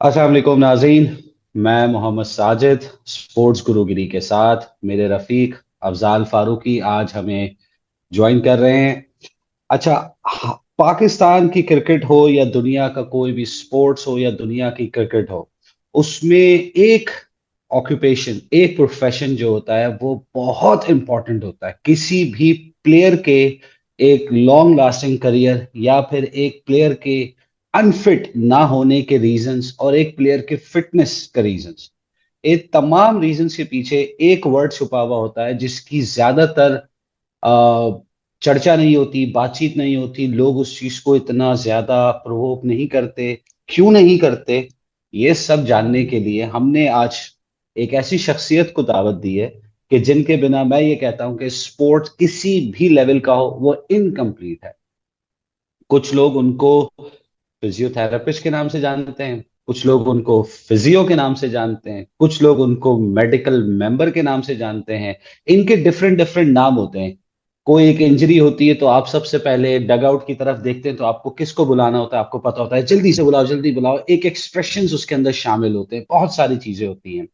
अस्सलाम वालेकुम नाज़रीन। मैं मोहम्मद साजिद स्पोर्ट्स गुरुगिरी के साथ मेरे रफीक अफजाल फारूकी आज हमें ज्वाइन कर रहे हैं। अच्छा, पाकिस्तान की क्रिकेट हो या दुनिया का कोई भी स्पोर्ट्स हो या दुनिया की क्रिकेट हो, उसमें एक ऑक्यूपेशन, एक प्रोफेशन जो होता है वो बहुत इंपॉर्टेंट होता है किसी भी प्लेयर के एक लॉन्ग लास्टिंग करियर या फिर एक प्लेयर के अनफिट ना होने के रीजंस और एक प्लेयर के फिटनेस का रीजंस। ये तमाम रीजंस के पीछे एक वर्ड छुपा हुआ होता है जिसकी ज्यादातर अ, चर्चा नहीं होती, बातचीत नहीं होती, लोग उस चीज को इतना ज्यादा प्रोवोक नहीं करते। क्यों नहीं करते? ये सब जानने के लिए हमने आज एक ऐसी शख्सियत को दावत दी है कि जिनके बिना मैं ये कहता हूं कि स्पोर्ट्स किसी भी लेवल का हो वो इनकम्प्लीट है। कुछ लोग उनको फिजियोथेरेपिस्ट के नाम से जानते हैं, कुछ लोग उनको फिजियो के नाम से जानते हैं, कुछ लोग उनको मेडिकल मेंबर के नाम से जानते हैं। इनके डिफरेंट डिफरेंट नाम होते हैं। कोई एक इंजरी होती है तो आप सबसे पहले डग आउट की तरफ देखते हैं तो आपको किसको बुलाना होता है, आपको पता होता है जल्दी से बुलाओ जल्दी बुलाओ। एक एक्सप्रेशंस उसके अंदर शामिल होते हैं, बहुत सारी चीजें होती हैं।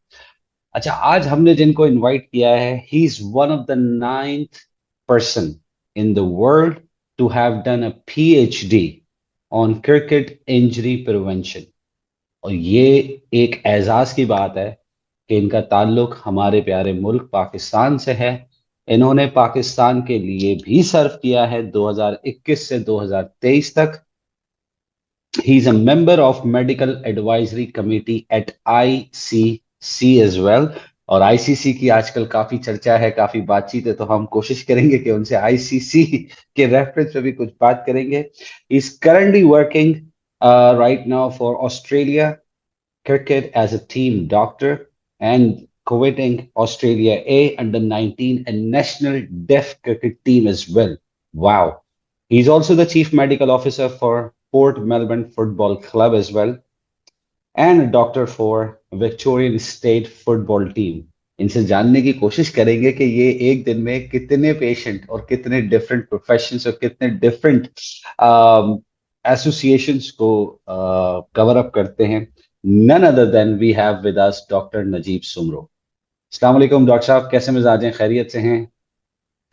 अच्छा, आज हमने जिनको इनवाइट किया है, he is one of the ninth person in the world to have done a PhD on cricket injury prevention. और ये एक एजाज की बात है कि इनका ताल्लुक हमारे प्यारे मुल्क पाकिस्तान से है। इन्होंने पाकिस्तान के लिए भी सर्व किया है 2021 से 2023 तक। He is a member of medical advisory committee at ICC as well. और आईसीसी की आजकल काफी चर्चा है, काफी बातचीत है, तो हम कोशिश करेंगे कि उनसे आईसीसी के रेफरेंस पे भी कुछ बात करेंगे। Is currently working right now for Australia cricket as a team doctor and coveting Australia A under 19 and national deaf cricket team as well. Wow. He's also the chief medical officer for Port Melbourne Football Club as well and a doctor for Victorian State Football Team. इनसे जानने की कोशिश करेंगे कि ये एक दिन में कितने पेशेंट और कितने डिफरेंट प्रोफेशंस और कितने डिफरेंट एसोसिएशंस को कवर अप करते हैं। None other than we have with us doctor Najeeb Soomro. अस्सलाम वालेकुम डॉक्टर साहब, कैसे मिजाज हैं? खैरियत से हैं?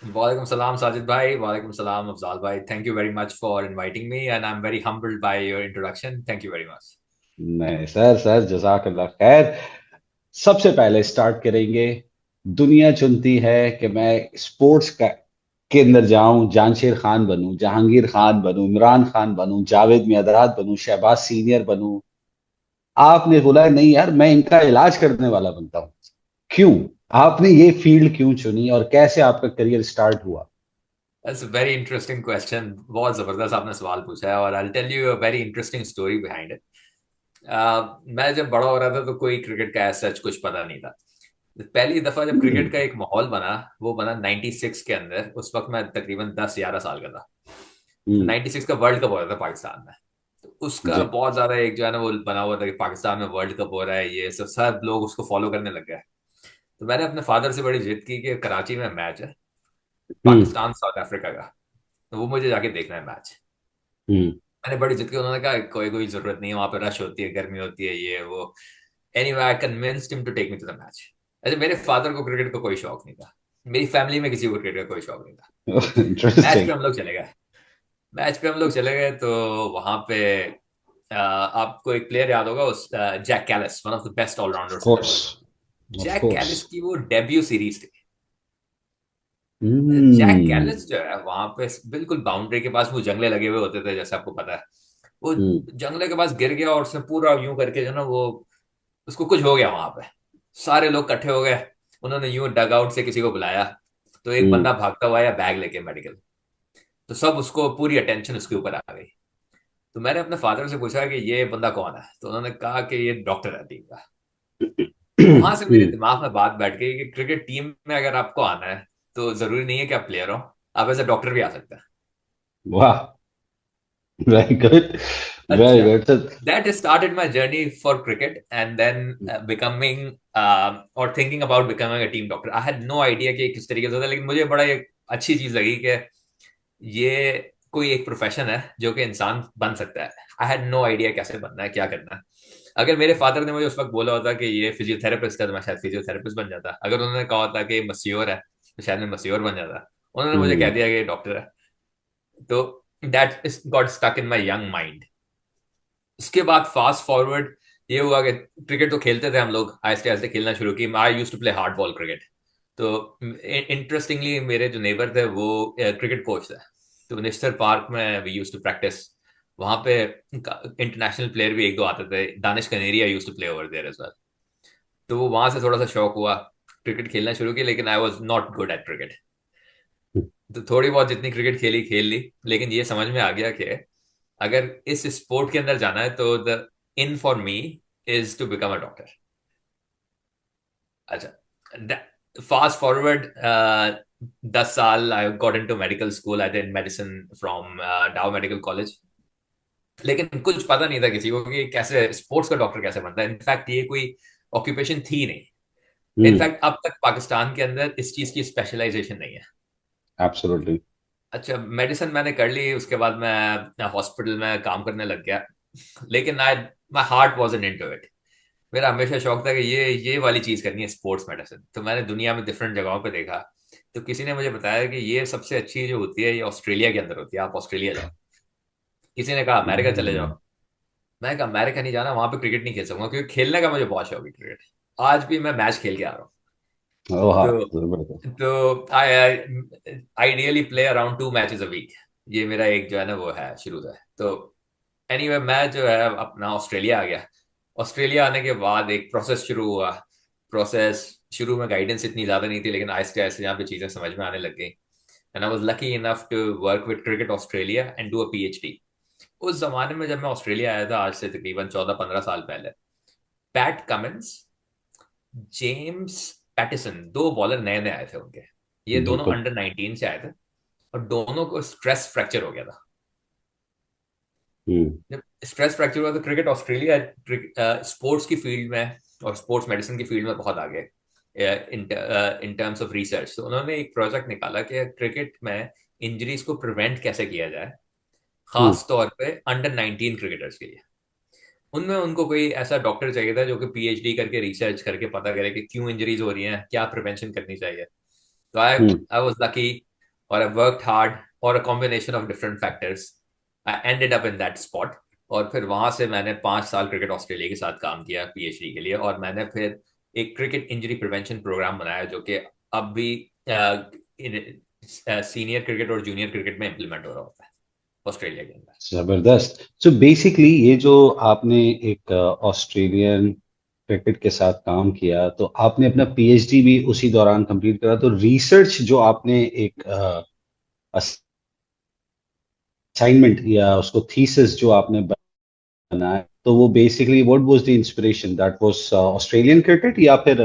वालेकुम सलाम साजिद भाई। वालेकुम सलाम अफजाल भाई। Thank you very much for inviting me and I am very humbled by your introduction. Thank you very much. नहीं सर, सर जजाकल्ला खैर। सबसे पहले स्टार्ट करेंगे। दुनिया चुनती है कि मैं स्पोर्ट्स का के अंदर जाऊं, जानशेर खान बनूं, जहांगीर खान बनूं, इमरान खान बनूं, जावेद मियादाद बनूं, शहबाज सीनियर बनूं। आपने बोला नहीं यार, मैं इनका इलाज करने वाला बनता हूं। क्यों? आपने ये फील्ड क्यों चुनी और कैसे आपका करियर स्टार्ट हुआ? That's a very interesting question. बहुत जबरदस्त आपने सवाल पूछा है और I will tell you a very interesting story behind it. मैं जब बड़ा हो रहा था तो कोई क्रिकेट का ऐसा सच कुछ पता नहीं था। पहली दफा जब क्रिकेट का एक माहौल बना, वो बना 96 के अंदर। उस वक्त मैं तकरीबन 10-11 साल का था। तो हम्म। 96 का वर्ल्ड कप हो रहा था पाकिस्तान में। तो उसका जी। बहुत ज्यादा एक जो है ना वो बना हुआ था कि पाकिस्तान में वर्ल्ड कप हो रहा है, ये सब लोग उसको फॉलो करने लग गए। तो मैंने अपने फादर से बड़ी जिद की कि कराची में मैच है, हम्म। पाकिस्तान साउथ अफ्रीका का, तो वो मुझे जाके देखना है मैच। हम्म। मैंने बड़ी जिद की, उन्होंने कहा कोई कोई जरूरत नहीं है, वहां पे रश होती है, गर्मी होती है, ये वो। Anyway I convinced him to take me to the match. अच्छा, मेरे फादर को क्रिकेट का कोई शौक नहीं था। मेरी फैमिली में किसी को क्रिकेट का कोई शौक नहीं था। Match interesting. पे हम लोग चले गए। मैच पे हम लोग चले गए तो वहां पे आपको एक प्लेयर याद होगा, उस Jack Kallis, one of the best of allrounders in the course. World. Of Jack course. Kallis की वो डेब्यू सीरीज थी। Jack hmm. कैलिस जो है वहां पे बिल्कुल बाउंड्री के पास वो जंगले लगे हुए होते थे, जैसे आपको पता है। वो हम्म। जंगले के पास गिर गया और उसने पूरा यूं करके जो ना वो, उसको कुछ हो गया वहां पे। सारे लोग इकट्ठे हो गए। उन्होंने यूं डग आउट से किसी को बुलाया। तो एक हम्म। बंदा भागता हुआ या बैग लेके मेडिकल। तो सब उसको पूरी अटेंशन उसके ऊपर आ गई। तो मैंने अपने फादर से पूछा कि ये बंदा कौन है, तो उन्होंने कहा कि ये डॉक्टर है टीम का। तो वहां से मेरे हम्म। दिमाग में बात बैठ गई कि क्रिकेट टीम में अगर आपको आना है तो जरूरी नहीं है कि आप प्लेयर हो, आप एज अ डॉक्टर भी आ सकते हैं। वाह। Very good. वेरी अच्छा, good. that started my journey for cricket and then becoming or thinking about becoming a team doctor. I had no idea कि किस तरीके से होता है, लेकिन मुझे बड़ा एक अच्छी चीज लगी कि ये कोई एक प्रोफेशन है जो कि इंसान बन सकता है। आई हैड नो आइडिया कैसे बनना है, क्या करना है। अगर मेरे फादर ने मुझे उस वक्त बोला होता कि ये फिजियोथेरेपिस्ट है तो मैं शायद फिजियोथेरेपिस्ट बन जाता। अगर उन्होंने कहा होता कि मस्योर है तो शायद मैं मस्योर बन जाता। उन्होंने मुझे कह हम्म। दिया कि डॉक्टर है। तो that is got stuck in my young mind. उसके बाद फास्ट फॉरवर्ड ये हुआ कि क्रिकेट तो खेलते थे हम लोग, आहिस्ते आहिस्ते खेलना शुरू की। I use to play hard ball cricket. तो इंटरेस्टिंगली मेरे जो नेबर थे वो क्रिकेट कोच थे। तो निश्चर पार्क में वी यूज टू प्रैक्टिस। वहां पे इंटरनेशनल प्लेयर भी एक दो आते थे। Danish Kaneria use to play over there as well. तो वो वहां से थोड़ा सा शौक हुआ, क्रिकेट खेलना शुरू किया, लेकिन I was not good at cricket. तो थोड़ी बहुत जितनी क्रिकेट खेली खेल ली, लेकिन ये समझ में आ गया कि अगर इस स्पोर्ट के अंदर जाना है तो the in for me is to become a doctor. अच्छा, फास्ट फॉरवर्ड 10 साल I got into medical school. I did medicine from Dow medical college. लेकिन कुछ पता नहीं था किसी को कि कैसे स्पोर्ट्स का डॉक्टर कैसे बनता है। इनफैक्ट ये कोई ऑक्यूपेशन थी नहीं। हम्म। इनफैक्ट अब तक पाकिस्तान के अंदर इस चीज की स्पेशलाइजेशन नहीं है। एब्सोल्युटली। अच्छा, मेडिसिन मैंने कर ली, उसके बाद मैं हॉस्पिटल में काम करने लग गया। लेकिन I my heart wasn't into it. मेरा हमेशा शौक था कि ये वाली चीज करनी है, स्पोर्ट्स मेडिसिन। तो मैंने दुनिया में डिफरेंट जगहों पे देखा। तो किसी ने मुझे बताया कि ये सबसे अच्छी जो होती है ये ऑस्ट्रेलिया के अंदर होती है, आप ऑस्ट्रेलिया जाओ। किसी ने कहा अमेरिका चले जाओ। मैं कहा अमेरिका नहीं जाना, वहां पे क्रिकेट नहीं खेल सकूंगा, क्योंकि खेलने का मुझे बहुत शौक है क्रिकेट। आज भी मैं मैच खेल के आ रहा हूँ। ओह हाँ, तो जबरदस्त। तो I ideally play around 2 matches a week. ये मेरा एक जो है ना वो है शुरू से। तो एनीवे मैं जो है अपना ऑस्ट्रेलिया आ गया। ऑस्ट्रेलिया आने के बाद एक प्रोसेस शुरू हुआ। प्रोसेस शुरू में गाइडेंस इतनी ज्यादा नहीं थी, लेकिन आहिस्ते आहिस्ते यहाँ पे चीजें समझ में आने लग गई। And I was lucky enough to work with cricket Australia and do a PhD. उस जमाने में जब मैं ऑस्ट्रेलिया आया था, आज से तकरीबन 14-15 साल पहले, PAT Cummins, James Pattinson, 2 bowler नए नए आए थे उनके। ये दोनों बिल्कुल। अंडर 19 से आए थे। और दोनों को स्ट्रेस फ्रैक्चर हो गया था। हम्म। जब स्ट्रेस फ्रैक्चर हुआ तो क्रिकेट ऑस्ट्रेलिया स्पोर्ट्स की फील्ड में और स्पोर्ट्स मेडिसिन की फील्ड में बहुत आगे इन टर्म्स ऑफ रिसर्च। तो उन्होंने एक प्रोजेक्ट निकाला कि क्रिकेट में इंजरीज को प्रिवेंट कैसे किया जाए, हम्म। खास तौर पे अंडर 19 क्रिकेटर्स के लिए। उनमें उनको कोई ऐसा डॉक्टर चाहिए था जो कि पीएचडी करके रिसर्च करके पता करे कि क्यों इंजरीज हो रही हैं, क्या प्रिवेंशन करनी चाहिए। तो आई हम्म। आई वाज लकी, और आई वर्कड हार्ड और a combination of different factors I ended up in that spot. और फिर वहां से मैंने 5 साल क्रिकेट ऑस्ट्रेलिया के साथ काम किया पीएचडी के लिए। और मैंने फिर एक क्रिकेट इंजरी प्रिवेंशन प्रोग्राम बनाया जो कि अब भी सीनियर क्रिकेट और जूनियर क्रिकेट में इम्प्लीमेंट हो रहा होता है ऑस्ट्रेलिया के अंदर। जबरदस्त। सो बेसिकली ये जो आपने एक ऑस्ट्रेलियन क्रिकेट के साथ काम किया, तो आपने अपना पीएचडी भी उसी दौरान कंप्लीट करा, तो रिसर्च जो आपने एक असाइनमेंट या उसको थीसिस जो आपने बनाया, तो वो basically what was the inspiration, that was Australian cricket या फिर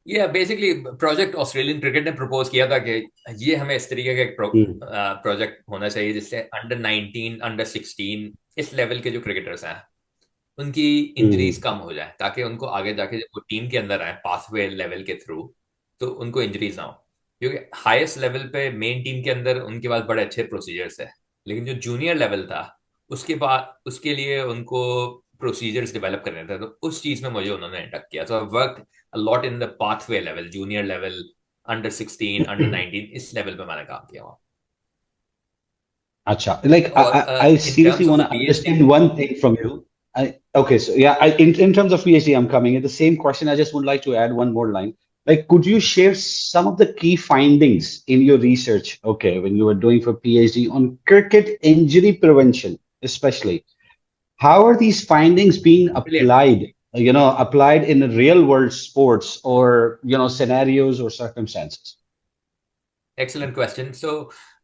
ये बेसिकली प्रोजेक्ट ऑस्ट्रेलियन क्रिकेट ने प्रपोज किया था कि ये हमें इस तरीके का एक हम्म। प्रोजेक्ट होना चाहिए जिससे अंडर 19 अंडर 16 इस लेवल के जो क्रिकेटर्स हैं उनकी इंजरीज हम्म। कम हो जाए, ताकि उनको आगे जाके जब वो टीम के अंदर आए पाथवे लेवल के थ्रू तो उनको इंजरीज ना हो। क्योंकि हाईएस्ट लेवल पे मेन टीम के अंदर उनके पास बड़े अच्छे प्रोसीजर्स है, लेकिन जो जूनियर लेवल था उसके बाद उसके लिए उनको प्रोसीजर्स डेवलप करने थे। तो उस चीज में मुझे उन्होंने इंडक्ट किया। तो I work a lot in the pathway level, junior level, under 16 under 19, इस लेवल पे मैंने काम किया वहाँ। Acha, like I और इन seriously terms want of to PhD, understand one thing from you. Okay, so yeah, in terms of PhD, I'm coming. It's the same question. I just would like to add one more line. Like, could you share some of the key findings in your research? Okay, when you were doing for PhD on cricket injury prevention, especially, how are these findings being brilliant, applied? Applied in real world sports or scenarios or circumstances. Excellent question. So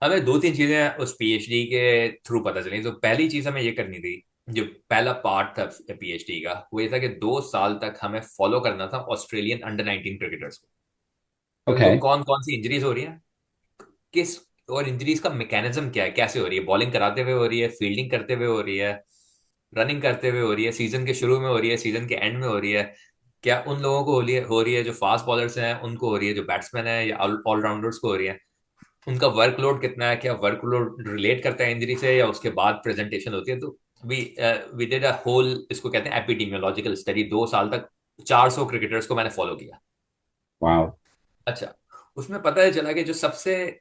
हमें 2-3 चीजें उस PhD के through पता चली। तो पहली चीज हमें ये करनी थी, जो पहला पार्ट था पीएचडी का वो ये था कि 2 साल तक हमें फॉलो करना था ऑस्ट्रेलियन अंडर 19 क्रिकेटर्स को, कि उनको Okay. कौन कौन सी इंजरीज हो रही है, किस और इंजरीज का मैकेनिज्म क्या है, कैसे हो रही है, बॉलिंग कराते हुए हो रही है, फील्डिंग करते हुए हो रही है, रनिंग करते हुए हो रही है, सीजन के शुरू में हो रही है, सीजन के एंड में हो रही है। क्या उन लोगों को हो रही है जो फास्ट बॉलर्स हैं उनको हो रही है, जो बैट्समैन है या ऑलराउंडर्स को हो रही है। उनका वर्कलोड कितना है, क्या वर्कलोड रिलेट करता है इंजरी से या उसके बाद प्रेजेंटेशन होती है। तो we we did a whole, इसको कहते हैं एपिडेमियोलॉजिकल स्टडी, 2 साल तक 400 क्रिकेटर्स को मैंने फॉलो किया। वाह। अच्छा, उसमें पता है चला कि जो सबसे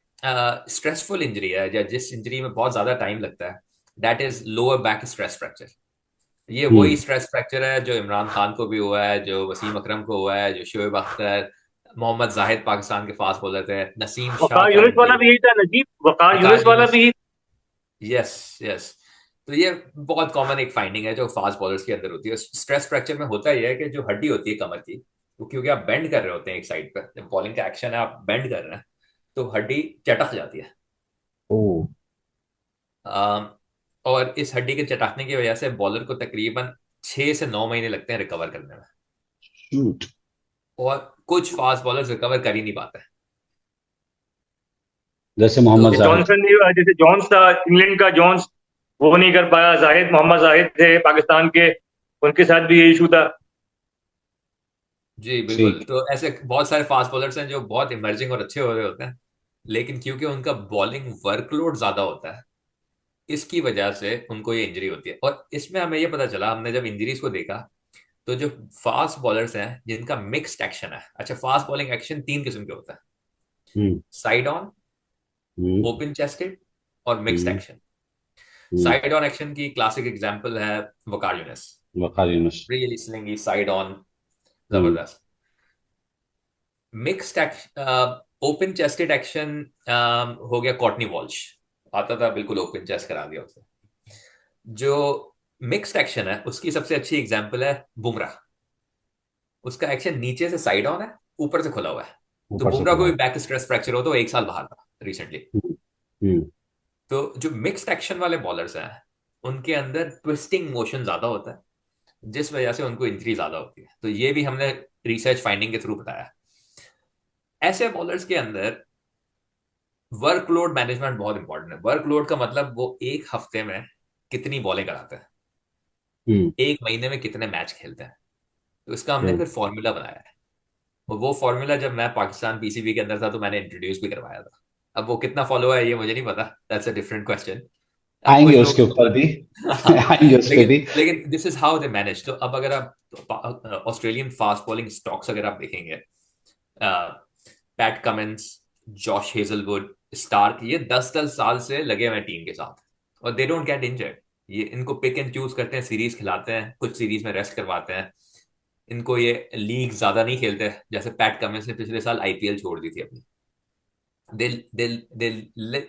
स्ट्रेसफुल इंजरी है, या जिस इंजरी में बहुत ज्यादा टाइम लगता है, that is lower back stress fracture. ये वही हम्म। स्ट्रेस फ्रैक्चर है जो इमरान खान को भी हुआ है, जो वसीम अकरम को हुआ है, जो शोएब अख्तर, मोहम्मद जाहिद पाकिस्तान के फास्ट बॉलर थे, नसीम शाह वकार यूनिस वाला करंटली, भी यही था नजीब, वकार यूनिस वकार वाला यूनिस। भी। Yes, yes. तो ये बहुत कॉमन एक फाइंडिंग है जो फास्ट बॉलर्स के अंदर होती है। स्ट्रेस फ्रैक्चर में होता ही है कि जो हड्डी होती है कमर की, वो क्योंकि आप बेंड कर रहे होते हैं एक साइड पर, जब बॉलिंग का एक्शन है आप बेंड कर रहे हैं, तो हड्डी चटक जाती है। ओ। अम, और इस हड्डी के चटकने की वजह से बॉलर को तकरीबन 6 से 9 महीने लगते हैं रिकवर करने में। शूट। और कुछ फास्ट बॉलर्स रिकवर कर ही नहीं पाते। जैसे तो मोहम्मद जाहिद। जॉनसन नहीं, जैसे जॉन्स था इंग्लैंड का, जॉन्स वो नहीं कर पाया। जाहिद, मोहम्मद जाहिद थे पाकिस्तान के, उनके साथ भी यही इशू था। जी बिल्कुल, ठीक। तो ऐसे बहुत सारे फास्ट बॉलर्स हैं जो बहुत इमर्जिंग और अच्छे हो रहे होते हैं, लेकिन क्योंकि उनका बॉलिंग वर्कलोड ज्यादा होता है, इसकी वजह से उनको ये इंजरी होती है। और इसमें हमें ये पता चला, हमने जब इंजरीज को देखा, तो जो फास्ट बॉलर्स हैं जिनका मिक्स्ड एक्शन है, अच्छा फास्ट बॉलिंग एक्शन 3 किस्म के होता है: hmm. Side on, hmm. Open chested, और mixed hmm. Action. Hmm. Side on action की क्लासिक एग्जांपल है Waqar Younis, Waqar Younus. Really slingy side on, hmm. जबरदस्त। Mixed action, open chested action हो गया कॉर्टनी वॉल्श, आता था बिल्कुल ओपन चेस्ट करा दिया उसने। जो मिक्स्ड एक्शन है उसकी सबसे अच्छी एग्जांपल है बुमराह। उसका एक्शन नीचे से साइड ऑन है, ऊपर से खुला हुआ है। तो ऊपर से बुमराह को खुला। भी बैक स्ट्रेस फ्रैक्चर हो तो 1 साल बाहर था रिसेंटली। हम्म। हम्म। तो जो मिक्स्ड एक्शन वाले बॉलर्स हैं, उनके अंदर ट्विस्टिंग मोशन ज्यादा होता है, जिस वजह से उनको इंजरी ज्यादा होती है। तो ये भी हमने रिसर्च फाइंडिंग के थ्रू बताया। ऐसे बॉलर्स के अंदर वर्कलोड मैनेजमेंट बहुत इंपॉर्टेंट है। वर्कलोड का मतलब वो एक हफ्ते में कितनी बॉलिंग कराते हैं, हम्म। एक महीने में कितने मैच खेलते हैं। तो इसका हमने हम्म। फिर फॉर्मूला बनाया है। और वो फॉर्मूला जब मैं पाकिस्तान पीसीबी के अंदर था तो मैंने इंट्रोड्यूस भी करवाया था। अब वो कितना फॉलो है ये मुझे नहीं पता, दैट्स अ डिफरेंट क्वेश्चन। अब आएंगे कुछ लोग उसके इसको ऊपर भी। आएंगे उस पे लेकिन भी। लेकिन this is how they manage. तो अब अगर आप ऑस्ट्रेलियन फास्ट बॉलिंग स्टॉक्स अगर आप देखेंगे, Pat Cummins, Josh Hazlewood, Starc, ये 10-10 साल से लगे हुए हैं टीम के साथ, और दे डोंट गेट इंजर्ड। ये इनको पिक एंड चूज करते हैं, सीरीज खिलाते हैं, कुछ सीरीज में रेस्ट करवाते हैं। इनको ये लीग ज्यादा नहीं खेलते, जैसे पैट कमिंस ने पिछले साल आईपीएल छोड़ दी थी अपनी। दे दे दे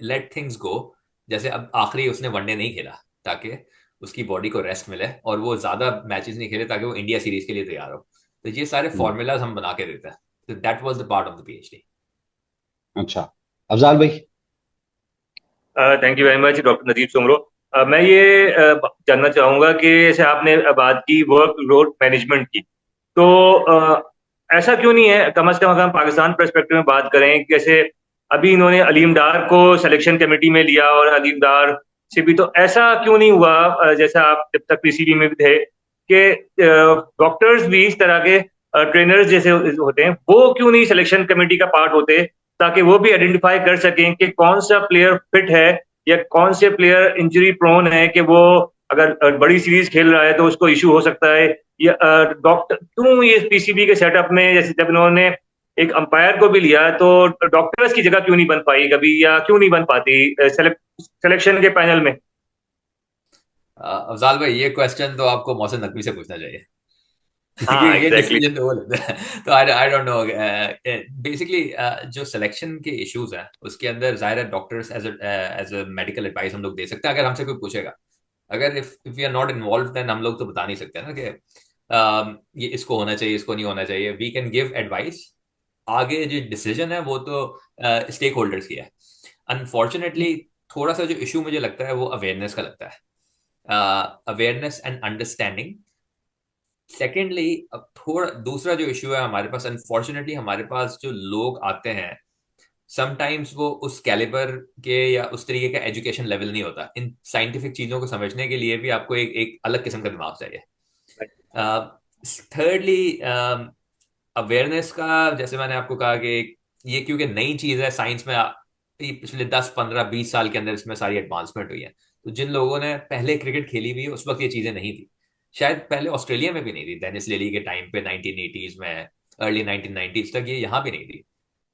लेट थिंग्स गो। जैसे अब आखिरी उसने वनडे नहीं खेला ताकि उसकी बॉडी को रेस्ट मिले, और वो ज्यादा मैचेस नहीं खेले ताकि वो इंडिया सीरीज के लिए तैयार हो। तो ये सारे हम्म। फॉर्मूलाज हम बना के देते हैं। तो that was the part of the PhD. अच्छा। अफजाल भाई। Thank you very much doctor Nadeem Soomro. मैं ये जानना चाहूंगा कि जैसे आपने बात की वर्क लोड मैनेजमेंट की, तो ऐसा क्यों नहीं है, कम से कम अगर हम पाकिस्तान पर्सपेक्टिव में बात करें, कैसे अभी इन्होंने अलीम डार को सिलेक्शन कमेटी में लिया, और अलीम डार से भी तो ऐसा क्यों नहीं हुआ, जैसा आप जब तक पीसीबी में भी थे, कि डॉक्टर्स भी इस तरह के ट्रेनर्स जैसे होते हैं, वो क्यों नहीं सिलेक्शन कमेटी का पार्ट होते, ताकि वो भी आइडेंटिफाई कर सकें कि कौन सा प्लेयर फिट है या कौन से प्लेयर इंजरी प्रोन है, कि वो अगर बड़ी सीरीज खेल रहा है तो उसको इशू हो सकता है। या डॉक्टर क्यों ये पीसीबी के सेटअप में, जैसे जब इन्होंने एक अंपायर को भी लिया, तो डॉक्टर्स की जगह क्यों नहीं बन पाई कभी, या क्यों नहीं बन पाती सिलेक्शन के पैनल में? अफजाल भाई, ये क्वेश्चन तो आपको मोहसिन नकवी से पूछना चाहिए। हाँ ये एग्जैक्टली। डिसीजन तो वो लेते हैं। तो आई डोंट नो। बेसिकली जो सिलेक्शन के इश्यूज हैं उसके अंदर जाहिर है doctors as a medical advice हम लोग दे सकते हैं अगर हमसे कोई पूछेगा। अगर if we are not involve then हम लोग तो बता नहीं सकते ना कि ये इसको होना चाहिए, इसको नहीं होना चाहिए। वी कैन गिव एडवाइस, आगे जो डिसीजन है वो तो स्टेक होल्डर्स की है। अनफॉर्चुनेटली थोड़ा सा जो इशू मुझे लगता है वो अवेयरनेस का लगता है, अवेयरनेस एंड अंडरस्टैंडिंग। सेकेंडली, अब थोड़ा दूसरा जो इशू है हमारे पास, अनफॉर्चुनेटली हमारे पास जो लोग आते हैं समटाइम्स वो उस कैलिबर के या उस तरीके का एजुकेशन लेवल नहीं होता। इन साइंटिफिक चीजों को समझने के लिए भी आपको एक एक अलग किस्म का दिमाग चाहिए। थर्डली, अवेयरनेस का, जैसे मैंने आपको कहा कि ये क्योंकि नई चीज है साइंस में, ये पिछले 10-15-20 साल के अंदर इसमें सारी एडवांसमेंट हुई है। तो जिन लोगों ने पहले क्रिकेट खेली हुई है उस वक्त ये चीजें नहीं थी, शायद पहले ऑस्ट्रेलिया में भी नहीं थी, डेनिस लिली के टाइम पे 1980s में, अर्ली 1990s तक ये यहाँ भी नहीं थी।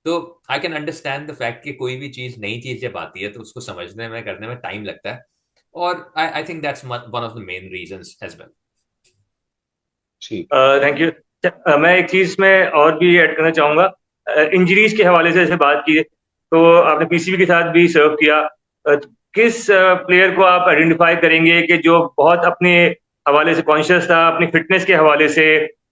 तो I can understand the fact कि कोई भी चीज, नई चीज जब आती है तो उसको समझने में, करने में टाइम लगता है, और I think that's one of the main reasons as well. ठीक। Thank you. मैं एक चीज में और भी ऐड करना चाहूंगा। इंजरीज के हवाले से जैसे बात की, तो आपने पीसीबी के साथ भी सर्व किया। किस प्लेयर को आप आइडेंटिफाई करेंगे कि जो बहुत अपने हवाले से कॉन्शियस था, अपनी फिटनेस के हवाले से,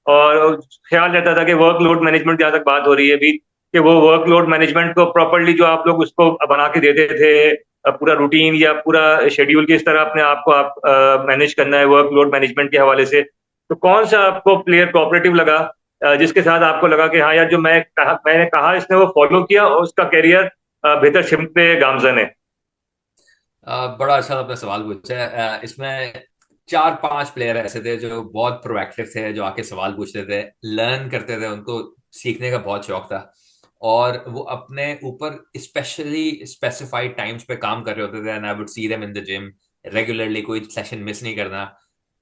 और ख्याल रहता था कि वर्कलोड मैनेजमेंट जहाँ तक बात हो रही है अभी, कि वो वर्कलोड मैनेजमेंट को प्रॉपरली जो आप लोग उसको बना के देते थे, पूरा रूटीन या पूरा शेड्यूल किस तरह अपने आप को आप मैनेज करना है वर्कलोड मैनेजमेंट के हवाले से, तो कौन सा आपको प्लेयर कोऑपरेटिव लगा, जिसके साथ आपको लगा कि हाँ यार, जो मैंने कहा इसने वो फॉलो किया और उसका करियर बेहतर सिमत पे गामजन है? बड़ा अच्छा आपने सवाल पूछा है। इसमें चार पांच प्लेयर ऐसे थे जो बहुत प्रोएक्टिव थे, जो आके सवाल पूछते थे, लर्न करते थे, उनको सीखने का बहुत शौक था, और वो अपने ऊपर स्पेशली स्पेसिफाइड टाइम्स पे काम कर रहे होते थे। And I would see them in the gym regularly, कोई सेशन मिस नहीं करना,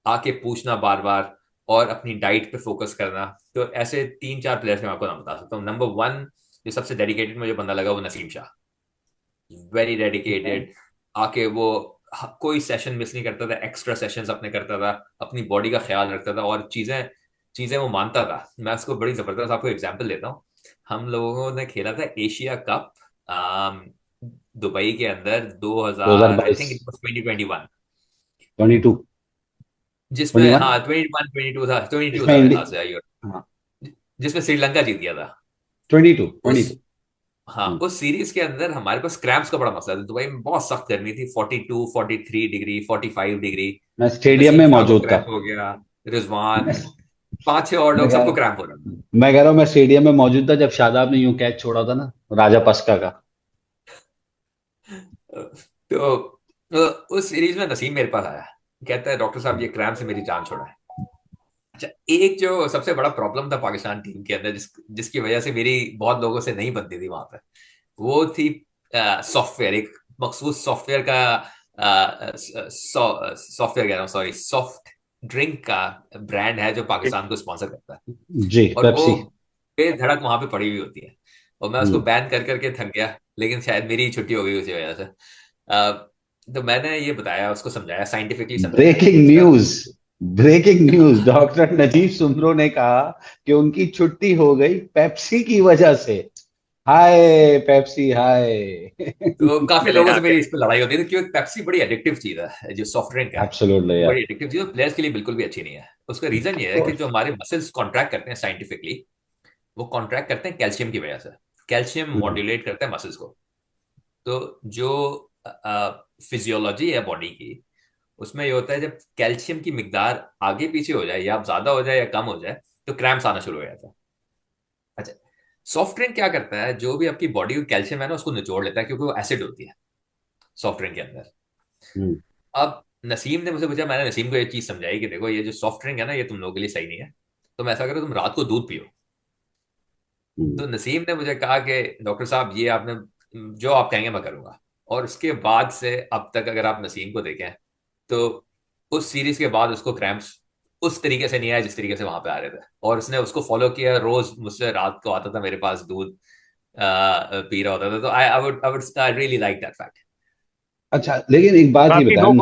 आके पूछना बार बार, और अपनी डाइट पे फोकस करना। तो ऐसे तीन चार प्लेयर्स मैं आपको नाम बता सकता हूँ। नंबर वन, जो सबसे डेडिकेटेड मुझे बंदा लगा, वो नसीम शाह। Very dedicated. आके वो कोई सेशन मिस नहीं करता था, एक्स्ट्रा सेशंस अपने करता था, अपनी बॉडी का ख्याल रखता था, और चीजें चीजें वो मानता था। मैं उसको बड़ी जबरदस्त आपको एग्जांपल देता हूँ। हम लोगों ने खेला था एशिया कप दुबई के अंदर, 2000, आई 2022, थिंक इट वाज 2021, 22, जिसमें 21। हाँ 21 22 था, 22 इसमें था मेरे इंडी ख्याल से, आइए, हाँ, जिसमें श्रीलंका जीत गया था। 22, उस 22। हाँ, उस सीरीज के अंदर हमारे पास क्रैम्प्स का बड़ा मसला था। दुबई में बहुत सख्त गर्मी थी, 42 43 डिग्री, 45 डिग्री। मैं स्टेडियम नसीम में शाह को मौजूद था। क्रैम्प हो गया, रिजवान, मैं पांच छह और मैं लोग, कह सबको रहा क्रैम्प हो रहा मैं कह रहा हूँ मैं स्टेडियम में मौजूद था जब शादाब ने यूं कैच छोड़ा था ना, राजा पस्का का। था। तो उस सीरीज में नसीम मेरे पास आया, कहता है डॉक्टर साहब ये क्रैम्प से मेरी जान छोड़ा है। अच्छा, एक जो सबसे बड़ा प्रॉब्लम था पाकिस्तान टीम के अंदर, जिसकी वजह से मेरी बहुत लोगों से नहीं बनती थी वहां पे, वो थी सॉफ्टवेयर, एक मखसूस सॉफ्टवेयर का, सॉफ्टवेयर कह रहा हूँ, सॉरी, सॉफ्ट ड्रिंक का ब्रांड है जो पाकिस्तान को स्पॉन्सर करता है, जी, और वो पेप्सी। बेधड़क वहां पे पड़ी हुई होती है, और मैं उसको हम्म। बैन कर करके थक गया, लेकिन शायद मेरी ही छुट्टी हो गई उसी वजह से। अ, तो मैंने ये बताया, उसको समझाया, साइंटिफिकली समझाया कि ब्रेकिंग बेटा, न्यूज, ब्रेकिंग न्यूज, हाँ, डॉक्टर नजीब सुमरो ने कहा कि उनकी छुट्टी हो गई पेप्सी की वजह से। हाय पेप्सी हाय। तो काफी लोगों चलेगा से आगे। मेरी इस पर लड़ाई होती थी, क्योंकि पेप्सी बड़ी एडिक्टिव चीज है, जो सॉफ्ट ड्रिंक है, एब्सोल्युटली यार। बड़ी एडिक्टिव चीज है, प्लेयर्स के लिए बिल्कुल भी अच्छी नहीं है। उसका रीजन ये है कि जो हमारे मसल्स कॉन्ट्रैक्ट करते हैं साइंटिफिकली, वो कॉन्ट्रैक्ट करते हैं कैल्शियम की वजह से। कैल्शियम मॉड्यूलेट करता है मसल्स को। तो जो फिजियोलॉजी है बॉडी की, उसमें ये होता है, जब कैल्शियम की मिकदार आगे पीछे हो जाए, या ज्यादा हो जाए या कम हो जाए, तो क्रैम्प्स आना शुरू हो जाता है। अच्छा, सॉफ्ट ड्रिंक क्या करता है, जो भी आपकी बॉडी का कैल्शियम है ना, उसको निचोड़ लेता है, क्योंकि वो एसिड होती है सॉफ्ट ड्रिंक के अंदर। हम्म। अब नसीम ने मुझे पूछा, मैंने नसीम को ये चीज समझाई कि देखो, ये जो सॉफ्ट ड्रिंक है ना, ये तुम लोगों के लिए सही नहीं है, तुम ऐसा करो, तुम रात को दूध पियो। तो नसीम ने मुझे कहा कि डॉक्टर साहब, ये आपने जो आप कहेंगे मैं करूंगा। और उसके बाद से अब तक अगर आप नसीम को देखें, तो उस सीरीज के बाद उसको क्रैम्प्स उस तरीके से नहीं आया जिस तरीके से वहां पे आ रहे थे, और उसने उसको फॉलो किया। रोज मुझसे रात को आता था मेरे पास दूध, पी रहा होता था। तो I really like that fact. अच्छा, लेकिन एक बात ये बाकी बताएं, दो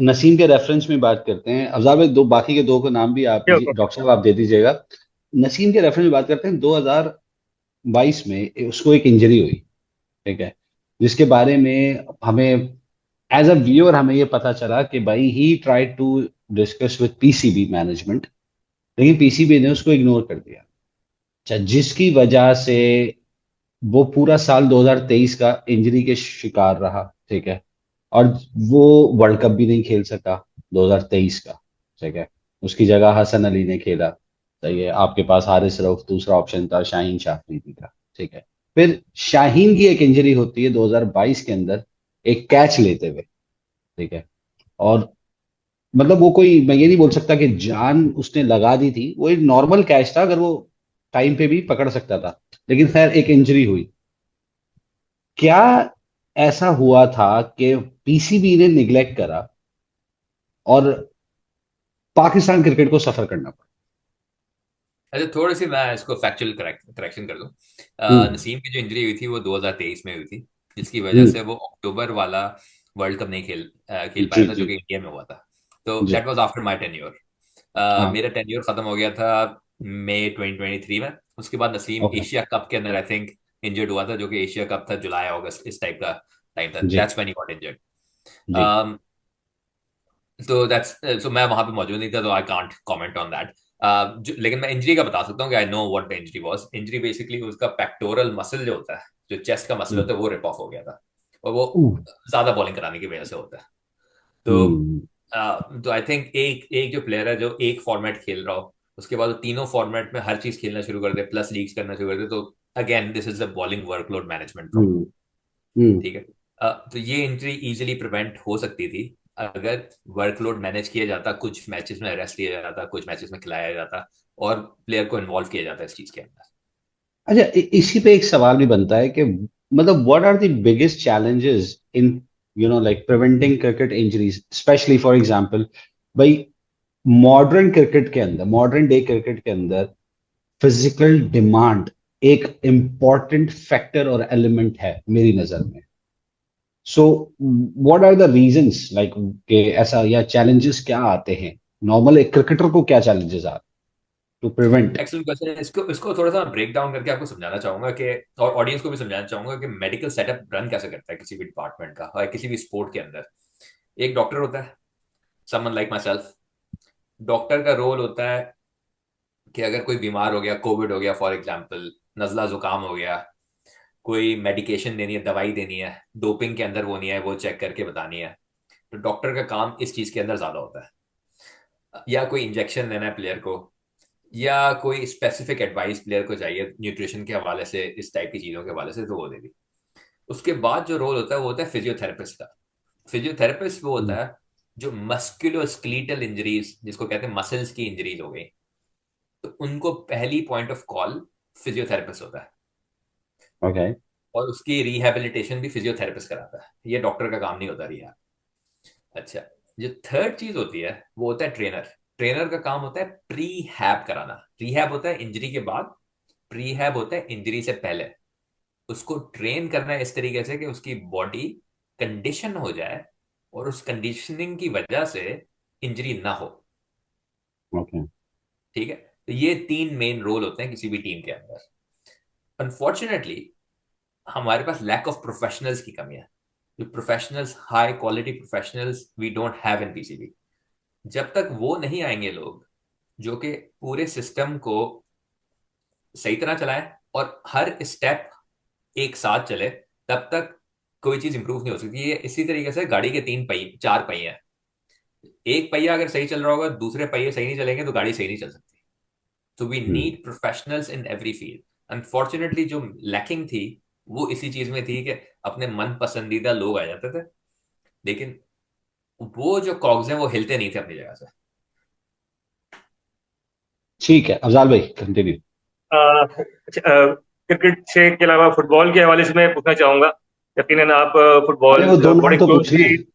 नसीम के रेफरेंस में बात करते हैं। अफजाल भाई, दो बाकी के दो को नाम भी आप को डॉक्टर साहब आप दे दीजिएगा। नसीम के रेफरेंस में बात करते हैं, 2022 में उसको एक इंजरी हुई, ठीक है, जिसके बारे में हमें एज अ व्यूअर हमें ये पता चला कि भाई he tried to discuss with PCB management, लेकिन पीसीबी ने उसको इग्नोर कर दिया। अच्छा, जिसकी वजह से वो पूरा साल 2023 का इंजरी के शिकार रहा, ठीक है, और वो वर्ल्ड कप भी नहीं खेल सका 2023 का, ठीक है। उसकी जगह हसन अली ने खेला, सही है। आपके पास हारिस रऊफ दूसरा ऑप्शन था, शाहीन शाफरीदी का, ठीक है। फिर शाहीन की एक इंजरी होती है 2022 के अंदर, एक कैच लेते हुए, ठीक है। और मतलब वो कोई, मैं ये नहीं बोल सकता कि जान उसने लगा दी थी, वो एक नॉर्मल कैच था, अगर वो टाइम पे भी पकड़ सकता था, लेकिन खैर एक इंजरी हुई। क्या ऐसा हुआ था कि पीसीबी ने निग्लेक्ट करा और पाकिस्तान क्रिकेट को सफर करना पड़ा? अच्छा, थोड़ी सी मैं इसको फैक्चुअल करेक्शन कर दूं। हम्म। नसीम की जो इंजरी हुई थी वो 2023 में हुई थी, जिसकी वजह हम्म। से वो अक्टूबर वाला वर्ल्ड कप नहीं खेल पाया जी था, जो जी कि इंडिया में हुआ था। तो जी। That was after my tenure. हाँ। मेरा टेन्योर खत्म हो गया था मई 2023 में। उसके बाद नसीम ओके। एशिया कप के अंदर आई थिंक इंजर्ड हुआ था, जो कि एशिया कप था जुलाई अगस्त इस टाइप का टाइम था। जी that's when he got injured. जी। तो दैट्स सो मैं वहां पे मौजूद नहीं था, तो I can't comment on that. लेकिन मैं इंजरी का बता सकता हूँ कि I know what the injury was. Injury basically उसका पेक्टोरल मसल जो होता है, जो चेस्ट का मसल हम्म। होता है, वो रिप ऑफ हो गया था। और वो उह। ज्यादा बॉलिंग कराने की वजह से होता है। तो हम्म। तो आई थिंक एक एक जो प्लेयर है जो एक फॉर्मेट खेल रहा हो, उसके बाद वो तीनों फॉर्मेट में हर चीज खेलना शुरू कर दे, प्लस लीग्स करना शुरू कर दे, तो again this is the bowling workload management problem. हम्म। हम्म। ठीक है। तो ये इंजरी इजीली प्रिवेंट हो सकती थी अगर वर्कलोड मैनेज किया जाता, कुछ मैचेस में रेस्ट किया जाता, कुछ मैचेस में खिलाया जाता, और प्लेयर को इन्वॉल्व किया जाता इस चीज के अंदर। अच्छा, इसी पे एक सवाल भी बनता है कि मतलब what are the biggest challenges in like preventing cricket injuries, specially for example भाई, मॉडर्न क्रिकेट के अंदर, मॉडर्न डे क्रिकेट के अंदर फिजिकल डिमांड एक इम्पॉर्टेंट फैक्टर और एलिमेंट है मेरी नजर में। So what are the reasons like कि ऐसा, या चैलेंजेस क्या आते हैं, नॉर्मल एक क्रिकेटर को क्या चैलेंजेस आते टू प्रिवेंट? एक्चुअल क्वेश्चन है, इसको इसको थोड़ा सा ब्रेक डाउन करके आपको समझाना चाहूंगा कि, और ऑडियंस को भी समझाना चाहूंगा कि मेडिकल सेटअप रन कैसे करता है किसी भी डिपार्टमेंट का, और किसी भी स्पोर्ट के अंदर। एक डॉक्टर होता है, someone like my self. Doctor का रोल होता है कि अगर कोई बीमार हो गया, कोविड हो गया फॉर एग्जाम्पल, नजला जुकाम हो गया, कोई मेडिकेशन देनी है, दवाई देनी है, डोपिंग के अंदर वो नहीं है, वो चेक करके बतानी है, तो डॉक्टर का काम इस चीज के अंदर ज्यादा होता है। या कोई इंजेक्शन देना है प्लेयर को, या कोई स्पेसिफिक एडवाइस प्लेयर को चाहिए न्यूट्रिशन के हवाले से, इस टाइप की चीजों के हवाले से, तो वो दे दी। उसके बाद जो रोल होता है वो होता है फिजियोथेरेपिस्ट का। फिजियोथेरेपिस्ट वो होता है जो मस्कुलो स्केलेटल इंजरीज, जिसको कहते हैं मसल्स की इंजरीज हो गई, तो उनको पहली पॉइंट ऑफ कॉल फिजियोथेरेपिस्ट होता है। ओके। और उसकी रिहैबिलिटेशन भी फिजियोथेरेपिस्ट कराता है, ये डॉक्टर का काम नहीं होता रिहैब। अच्छा, जो थर्ड चीज होती है वो होता है ट्रेनर। ट्रेनर का काम होता है प्री हैब कराना। रिहैब होता है इंजरी के बाद, प्री हैब होता है इंजरी से पहले। उसको ट्रेन करना है इस तरीके से कि उसकी बॉडी कंडीशन हो जाए, और उस कंडीशनिंग की वजह से इंजरी ना हो। ओके। ठीक है। तो ये तीन मेन रोल होते हैं किसी भी टीम के अंदर। अनफॉर्चुनेटली हमारे पास लैक ऑफ प्रोफेशनल्स की कमी है। जो professionals, high quality professionals, we don't have in PCB. जब तक वो नहीं आएंगे लोग जो कि पूरे सिस्टम को सही तरह चलाएं और हर स्टेप एक साथ चले, तब तक कोई चीज इंप्रूव नहीं हो सकती। ये इसी तरीके से गाड़ी के तीन पहिए, चार पहिए हैं। एक पहिया अगर सही चल रहा होगा, दूसरे पहिए सही नहीं चलेंगे, तो गाड़ी सही नहीं चल सकती। तो we hmm. Need professionals in every field. Unfortunately जो लैकिंग थी वो इसी चीज में थी कि अपने मन पसंदीदा लोग आ जाते थे, लेकिन वो जो कॉग्स हैं वो हिलते नहीं थे अपनी जगह से। ठीक है अफजाल भाई, कंटिन्यू। अच्छा, क्रिकेट से के अलावा फुटबॉल के हवाले से मैं पूछना चाहूंगा। यकीनन आप अरे फुटबॉल वो दो बड़े नाम तो पूछने हैं, क्लोजली।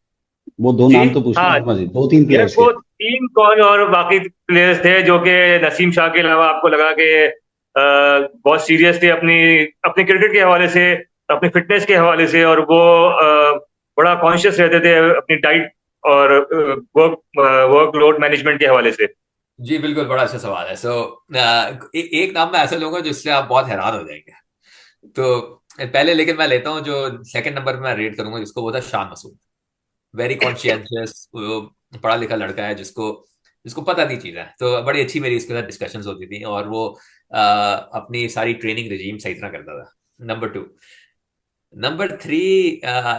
वो दो जी नाम तो पूछने हाँ, हैं मजीद, दो तीन मेरे प्लेयर्स के। को तीन कौन और बाकी प्लेयर्स थे जो कि नसीम शाह के अलावा आपको लगा कि बहुत सीरियस थे अपनी अपने क्रिकेट के हवाले से, अपनी फिटनेस के हवाले से, और वो बड़ा कॉन्शियस रहते थे अपनी डाइट और वर्कलोड मैनेजमेंट के हवाले से। जी बिल्कुल, बड़ा अच्छा सवाल है। एक नाम मैं ऐसा लूंगा जिससे आप बहुत हैरान हो जाएंगे। तो पहले लेकिन मैं लेता हूँ जो सेकंड नंबर पे मैं रेट करूंगा, जिसको वो था शान मसूद। वेरी कॉन्शियस, पढ़ा लिखा लड़का है, जिसको जिसको पता थी चीजें। तो बड़ी अच्छी मेरी इसके साथ डिस्कशंस होती थी, और वो अपनी सारी ट्रेनिंग रिजीम सही तरह करता था। Number two. नंबर थ्री,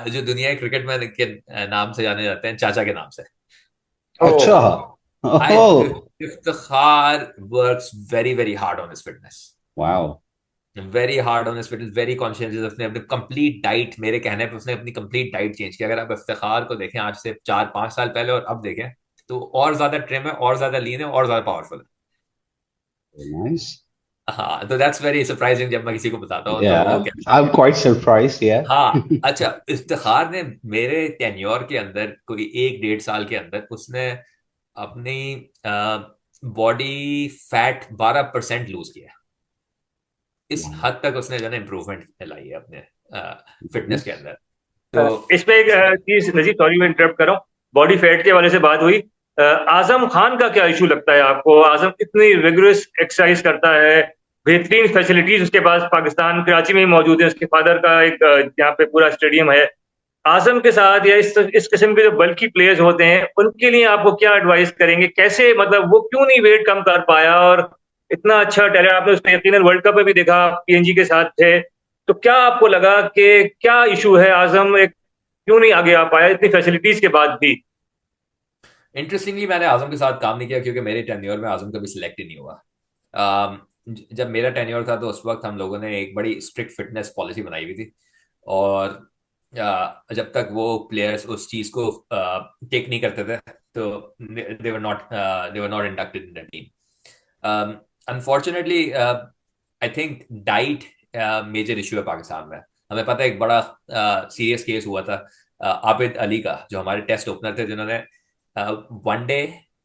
जो दुनिया क्रिकेट में के नाम से जाने जाते हैं, चाचा के नाम से, अच्छा। I oh. Iftikhar works very very hard on his fitness. Wow. Very hard on his fitness, very conscious. उसने अपनी कंप्लीट डाइट, मेरे कहने पे उसने अपनी कंप्लीट डाइट चेंज की। अगर आप इफ्तिखार को देखें आज से 4-5 साल पहले और अब देखें, तो और ज्यादा ट्रिम है, और ज्यादा लीन है, और ज्यादा पावरफुल है। नाइस। हाँ, तो दैट्स वेरी सरप्राइजिंग जब मैं किसी को बताता हूँ तो वो Yeah, कहता है I'm कि quite surprised. Yeah. हाँ अच्छा, इफ्तिखार ने मेरे टेन्योर के अंदर कोई 1-1.5 साल के अंदर उसने अपनी बॉडी फैट 12% लूज किया। इस Wow. हद तक उसने जो है इम्प्रूवमेंट लाई है अपने Mhm. फिटनेस के अंदर। तो इस पे एक चीज नजीब, सॉरी मैं इंटरप्ट कर रहा हूँ, बॉडी फैट के हवाले से बात हुई। आजम खान का क्या इशू लगता है आपको? आजम इतनी रिगरस एक्सरसाइज करता है, बेहतरीन फैसिलिटीज उसके पास पाकिस्तान कराची में ही मौजूद है, उसके फादर का एक यहाँ पे पूरा स्टेडियम है। आजम के साथ या इस किस्म के जो बल्की प्लेयर्स होते हैं उनके लिए आपको क्या एडवाइस करेंगे? कैसे, मतलब वो क्यों नहीं वेट कम कर पाया? और इतना अच्छा टैलेंट आपने उसने यकीनन वर्ल्ड कप में भी देखा, पीएनजी के साथ थे। तो क्या आपको लगा कि क्या इशू है, आजम एक क्यों नहीं आगे आ पाया इतनी फैसिलिटीज के बाद भी? इंटरेस्टिंगली मैंने आजम के साथ काम नहीं किया क्योंकि मेरे टेन्योर में आजम कभी सिलेक्ट ही नहीं हुआ। जब मेरा टेन्योर था तो उस वक्त हम लोगों ने एक बड़ी स्ट्रिक्ट फिटनेस पॉलिसी बनाई हुई थी, और जब तक वो प्लेयर्स उस चीज को टेक नहीं करते थे तो they were not inducted in the team. Unfortunately I think diet major issue है पाकिस्तान में। हमें पता है एक बड़ा सीरियस केस हुआ था आबिद अली का, जो हमारे टेस्ट ओपनर थे, जिन्होंने वनडे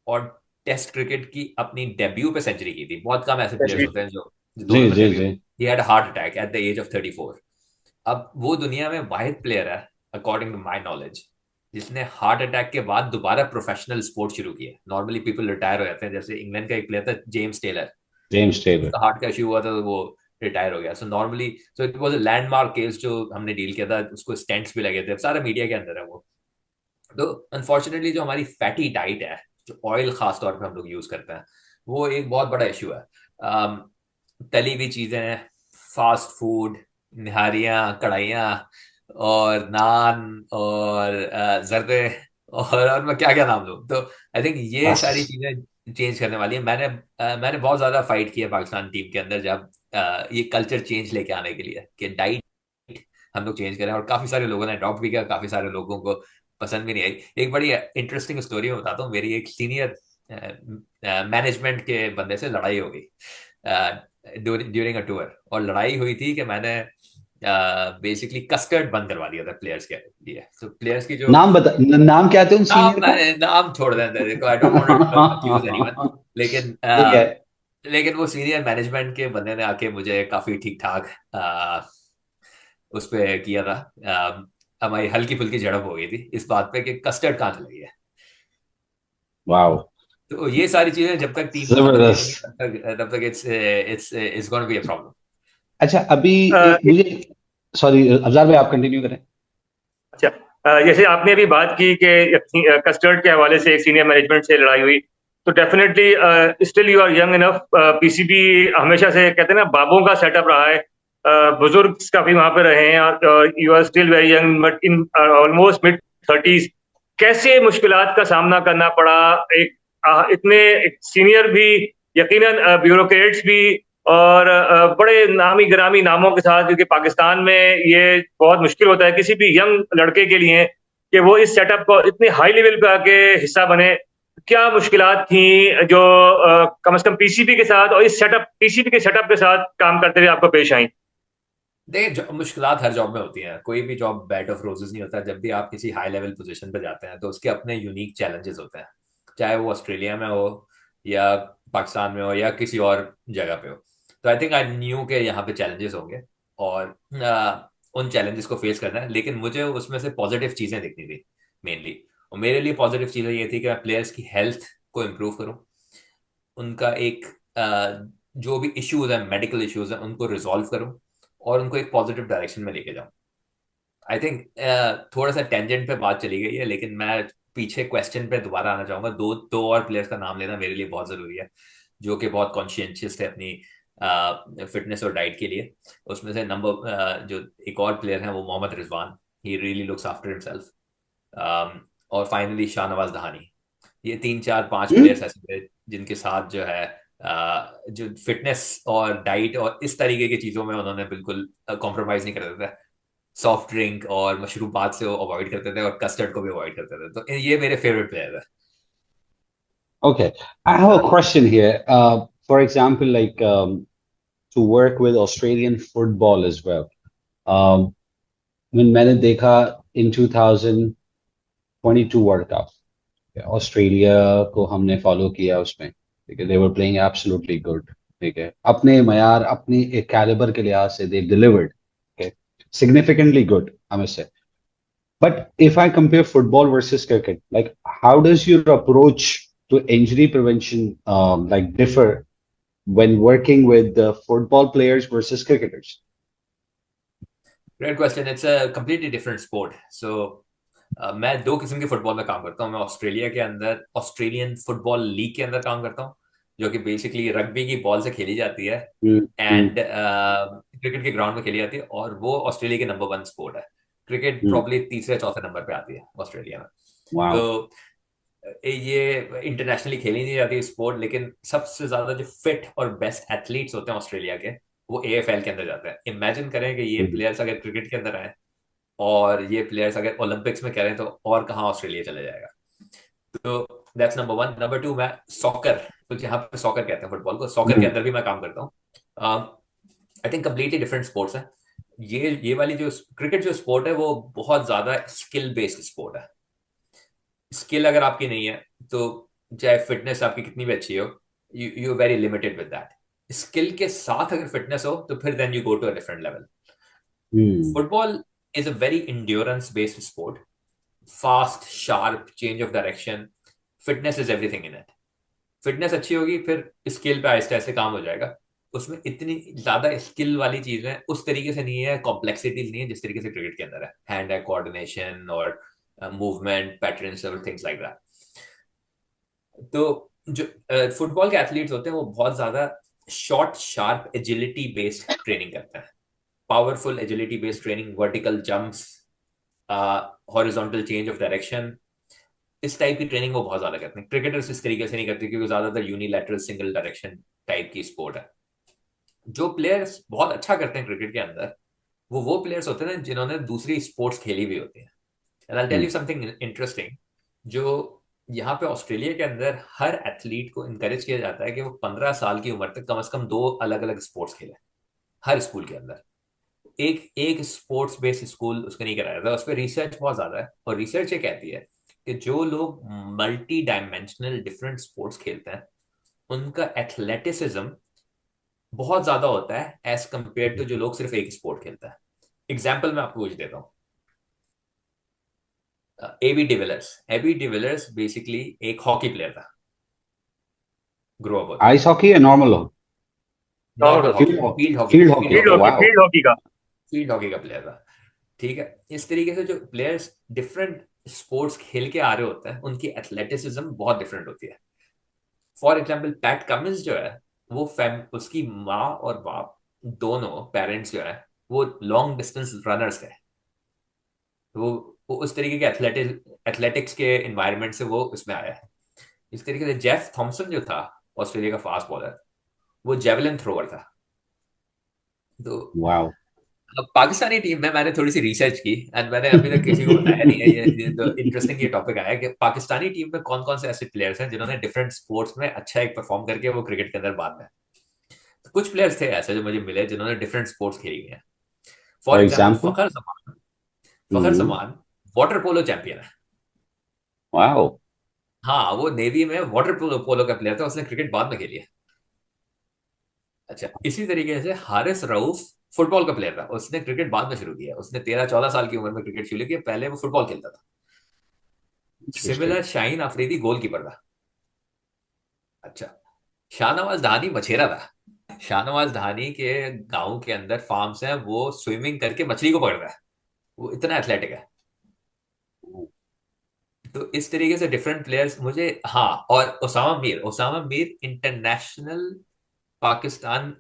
और टेस्ट क्रिकेट की अपनी डेब्यू पे सेंचुरी की थी। बहुत कम ऐसे प्लेयर्स होते हैं जो जी दोनों में जी डेब्यू। जी। He had heart attack at the age of 34। अब वो दुनिया में वाहिद प्लेयर है अकॉर्डिंग टू माई नॉलेज जिसने हार्ट अटैक के बाद दोबारा प्रोफेशनल स्पोर्ट शुरू किया। नॉर्मली पीपल रिटायर हो जाते हैं, जैसे इंग्लैंड का एक प्लेयर था जेम्स टेलर, जेम्स टेलर। उसका हार्ट का इशू हुआ था तो वो रिटायर हो गया। So normally, so it was a landmark case जो हमने डील किया था, उसको स्टेंट्स भी लगे थे, सारा मीडिया के अंदर है वो। तो अनफॉर्चुनेटली जो हमारी फैटी डाइट है, जो ऑयल खास तौर पे हम लोग यूज करते हैं, वो एक बहुत बड़ा इशू है। तली हुई चीजें, फास्ट फूड, निहारियां, कढ़ाइयाँ और नान और जर्दे और मैं क्या क्या नाम लूं। तो आई थिंक ये बस। सारी चीजें चेंज करने वाली है। मैंने बहुत ज्यादा फाइट किया पाकिस्तान टीम के अंदर जब ये कल्चर चेंज लेके आने के लिए कि डाइट हम लोग चेंज करें, और काफी सारे लोगों ने अडॉप्ट भी किया, काफी सारे लोगों को पसंद भी नहीं आई। एक बड़ी इंटरेस्टिंग स्टोरी मैं बताता हूँ। मेरी एक सीनियर मैनेजमेंट के बंदे से लड़ाई हो गई ड्यूरिंग अ टूर, और लड़ाई हुई थी कि मैंने बेसिकली कस्टर्ड बंद करवा दिया था प्लेयर्स के लिए। तो प्लेयर्स की जो नाम क्या थे उन नाम, सीनियर का? मैंने नाम छोड़ दें, देखो I don't want to accuse anyone, लेकिन ठीक है। लेकिन वो सीनियर मैनेजमेंट के बंदे ने आके मुझे काफी ठीक ठाक उस पे किया था। हमारी हल्की फुल्की झड़प हो गई थी इस बात पे कि कस्टर्ड कहाँ चला गया। वाओ। तो ये सारी चीजें जब तक टीम खत्म नहीं होंगी जबरदस्त। तब तक it's gonna be a problem. अच्छा, अभी अ, मुझे, सॉरी अफजाल भाई, आप कंटिन्यू करें। अच्छा, जैसे आपने अभी बात की कि कस्टर्ड के हवाले से एक सीनियर मैनेजमेंट से लड़ाई हुई, तो definitely still you are young enough. PCB हमेशा से कहते हैं ना बाबों का सेटअप रहा है, बुजुर्ग काफी वहां पे रहे हैं, और you are still very young but in almost mid 30s। कैसे मुश्किलात का सामना करना पड़ा एक इतने सीनियर भी, यकीनन ब्यूरोक्रेट्स भी, और बड़े नामी गिरामी नामों के साथ, क्योंकि पाकिस्तान में ये बहुत मुश्किल होता है किसी भी यंग लड़के के लिए कि वो इस सेटअप को इतने हाई लेवल पे आके हिस्सा बने। क्या मुश्किलात थी जो कम से कम पीसीबी के साथ और इस सेटअप पीसीबी के सेटअप के साथ काम करते हुए आपको पेश आई? देखिए, मुश्किलात हर जॉब में होती हैं, कोई भी जॉब बेड ऑफ रोजेस नहीं होता। जब भी आप किसी हाई लेवल पोजीशन पे जाते हैं तो उसके अपने यूनिक चैलेंजेस होते हैं, चाहे वो ऑस्ट्रेलिया में हो या पाकिस्तान में हो या किसी और जगह पे हो। तो आई थिंक आई न्यू के यहाँ पे चैलेंजेस होंगे, और उन चैलेंजेस को फेस करना है। लेकिन मुझे उसमें से पॉजिटिव चीजें दिखनी थी मेनली, और मेरे लिए पॉजिटिव चीजें ये थी कि मैं प्लेयर्स की हेल्थ को इम्प्रूव करूँ, उनका एक जो भी इश्यूज है, मेडिकल इश्यूज है, उनको रिजॉल्व करूँ और उनको एक पॉजिटिव डायरेक्शन में लेके जाऊँ। आई थिंक थोड़ा सा टेंजेंट पे बात चली गई है, लेकिन मैं पीछे क्वेश्चन पे दोबारा आना चाहूंगा। दो दो और प्लेयर्स का नाम लेना मेरे लिए बहुत जरूरी है, जो कि बहुत कॉन्शियस थे अपनी फिटनेस और डाइट के लिए। उसमें से जो एक और प्लेयर है वो Mohammad Rizwan. He really looks after himself. और फाइनली शाहनवाज दहानी। ये 3 4 5 हम्म। प्लेयर्स ऐसे थे जिनके साथ जो है जो फिटनेस और डाइट और इस तरीके की चीजों में उन्होंने बिल्कुल कॉम्प्रोमाइज नहीं करते थे। सॉफ्ट ड्रिंक और मशरूबात से वो अवॉइड करते थे और कस्टर्ड को भी अवॉइड करते थे। तो ये मेरे फेवरेट प्लेयर है। Okay, I have a question here. For example, like, to work with Australian football as well. मैंने देखा in 2022 World Cup, ऑस्ट्रेलिया को हमने फॉलो किया उसमें, ठीक है, they were playing absolutely good, ठीक है, अपने मयार अपनी एक कैलिबर के लिहाज से they delivered, okay, significantly good, I must say. But if I compare football versus cricket, like how does your approach to injury prevention like differ when working with the football players versus cricketers? Great question. It's a completely different sport. So मैं दो किस्म के football में काम करता हूँ. मैं Australia के अंदर ऑस्ट्रेलियन फुटबॉल लीग के अंदर काम करता हूँ, जो कि बेसिकली रग्बी की बॉल से खेली जाती है एंड क्रिकेट के ग्राउंड में खेली जाती है, और वो ऑस्ट्रेलिया की नंबर 1 स्पोर्ट है. क्रिकेट प्रॉब्ली तीसरे चौथे नंबर पे आती है ऑस्ट्रेलिया में. Wow. तो ये इंटरनेशनली खेली नहीं जाती स्पोर्ट, लेकिन सबसे ज्यादा जो फिट और बेस्ट एथलीट्स होते हैं ऑस्ट्रेलिया के, वो AFL के अंदर जाते हैं. इमेजिन करें कि ये प्लेयर्स अगर क्रिकेट के अंदर आए और ये प्लेयर्स अगर ओलंपिक्स में करें तो और कहाँ ऑस्ट्रेलिया चले जाएगा. तो दैट्स नंबर 1. नंबर 2, मैं सॉकर, तो यहाँ पे सॉकर कहते हैं फुटबॉल को, सॉकर के अंदर भी मैं काम करता हूँ. I think completely different sports है. ये वाली जो क्रिकेट जो स्पोर्ट है वो बहुत ज्यादा स्किल बेस्ड स्पोर्ट है. स्किल अगर आपकी नहीं है तो चाहे फिटनेस आपकी कितनी भी अच्छी हो, you very limited with that. Skill के साथ अगर फिटनेस हो तो फिर then you go to a different level. Football is a very endurance based sport. Fast, sharp, change of direction. Fitness is everything in it. Fitness अच्छी होगी फिर skill पे आहिस्ते आहिस्ते काम हो जाएगा. उसमें इतनी ज्यादा स्किल वाली चीजें उस तरीके से नहीं है, कॉम्प्लेक्सिटीज नहीं है जिस तरीके से क्रिकेट के अंदर है. हैंड आई कोऑर्डिनेशन और मूवमेंट पैटर्न्स और थिंग्स लाइक दैट. तो जो फुटबॉल के एथलीट्स होते हैं वो बहुत ज्यादा short sharp agility based training करते हैं. Powerful agility based training, vertical jumps, horizontal change of direction, इस टाइप की ट्रेनिंग वो बहुत ज्यादा करते हैं. क्रिकेटर्स इस तरीके से नहीं करते क्योंकि ज्यादातर यूनिलैटरल सिंगल डायरेक्शन टाइप की स्पोर्ट है. जो प्लेयर्स बहुत अच्छा करते हैं क्रिकेट के अंदर वो प्लेयर्स होते हैं जिन्होंने दूसरी स्पोर्ट्स खेली भी होती है. And I tell you something interesting. जो यहाँ पे ऑस्ट्रेलिया के अंदर हर एथलीट को इनकरेज किया जाता है कि वो 15 साल की उम्र तक कम से कम 2 अलग अलग स्पोर्ट्स खेले हर स्कूल के अंदर. एक स्पोर्ट्स बेस्ड स्कूल उसको नहीं कराया था. उस पर रिसर्च बहुत ज्यादा है और रिसर्च ये कहती है कि जो लोग मल्टी डायमेंशनल डिफरेंट स्पोर्ट्स खेलते हैं उनका एथलेटिसिज्म बहुत ज्यादा होता है एज कंपेयर टू जो लोग सिर्फ एक स्पोर्ट खेलता है. एग्जाम्पल मैं आपको कुछ देता हूँ. एबी डिविलियर्स बेसिकली एक हॉकी प्लेयर था. ग्रो अप आइस हॉकी या नॉर्मल हॉकी? फील्ड हॉकी का प्लेयर था. ठीक है. इस तरीके से जो प्लेयर्स डिफरेंट स्पोर्ट्स खेल के आ रहे होते हैं उनकी एथलेटिसिज्म बहुत डिफरेंट होती है. फॉर एग्जांपल पैट कमिंस जो है वो उसकी माँ और बाप दोनों पेरेंट्स जो है वो लॉन्ग डिस्टेंस रनर्स है. वो उस तरीके के एथलेटिक्स के एनवायरनमेंट से वो उसमें आया है. इस तरीके से जेफ थॉमसन जो था ऑस्ट्रेलिया का फास्ट बॉलर, वो जेवलिन थ्रोअर था. तो वाओ. पाकिस्तानी टीम में मैंने थोड़ी सी रिसर्च की एंड मैंने अभी तक किसी को बताया नहीं है. ये तो इंटरेस्टिंग ये टॉपिक आया कि पाकिस्तानी टीम में कौन कौन से ऐसे प्लेयर्स हैं जिन्होंने डिफरेंट स्पोर्ट्स में अच्छा एक परफॉर्म करके वो क्रिकेट के अंदर बाद में. तो कुछ प्लेयर्स थे ऐसे जो मुझे मिले जिन्होंने डिफरेंट स्पोर्ट्स खेली हैं. For example Fakhar Zaman water polo champion है. वाओ. हाँ, वो नेवी में वाटर पोलो का प्लेयर था. उसने क्रिकेट बाद में खेली है. अच्छा, इसी तरीके से हारिस रऊफ फुटबॉल का प्लेयर था. उसने क्रिकेट बाद में शुरू किया. उसने 13-14 साल की उम्र में क्रिकेट शुरू किया. पहले वो फुटबॉल खेलता था. सिमिलर शाहीन अफरीदी गोलकीपर था. अच्छा, शाहनवाज धानी मछेरा था. शाहनवाज धानी के गांव के अंदर फार्म्स हैं, वो स्विमिंग करके मछली को पकड़ रहा है. वो इतना एथलेटिक है. तो इस तरीके से डिफरेंट प्लेयर्स मुझे. हाँ, और Osama Mir international Pakistan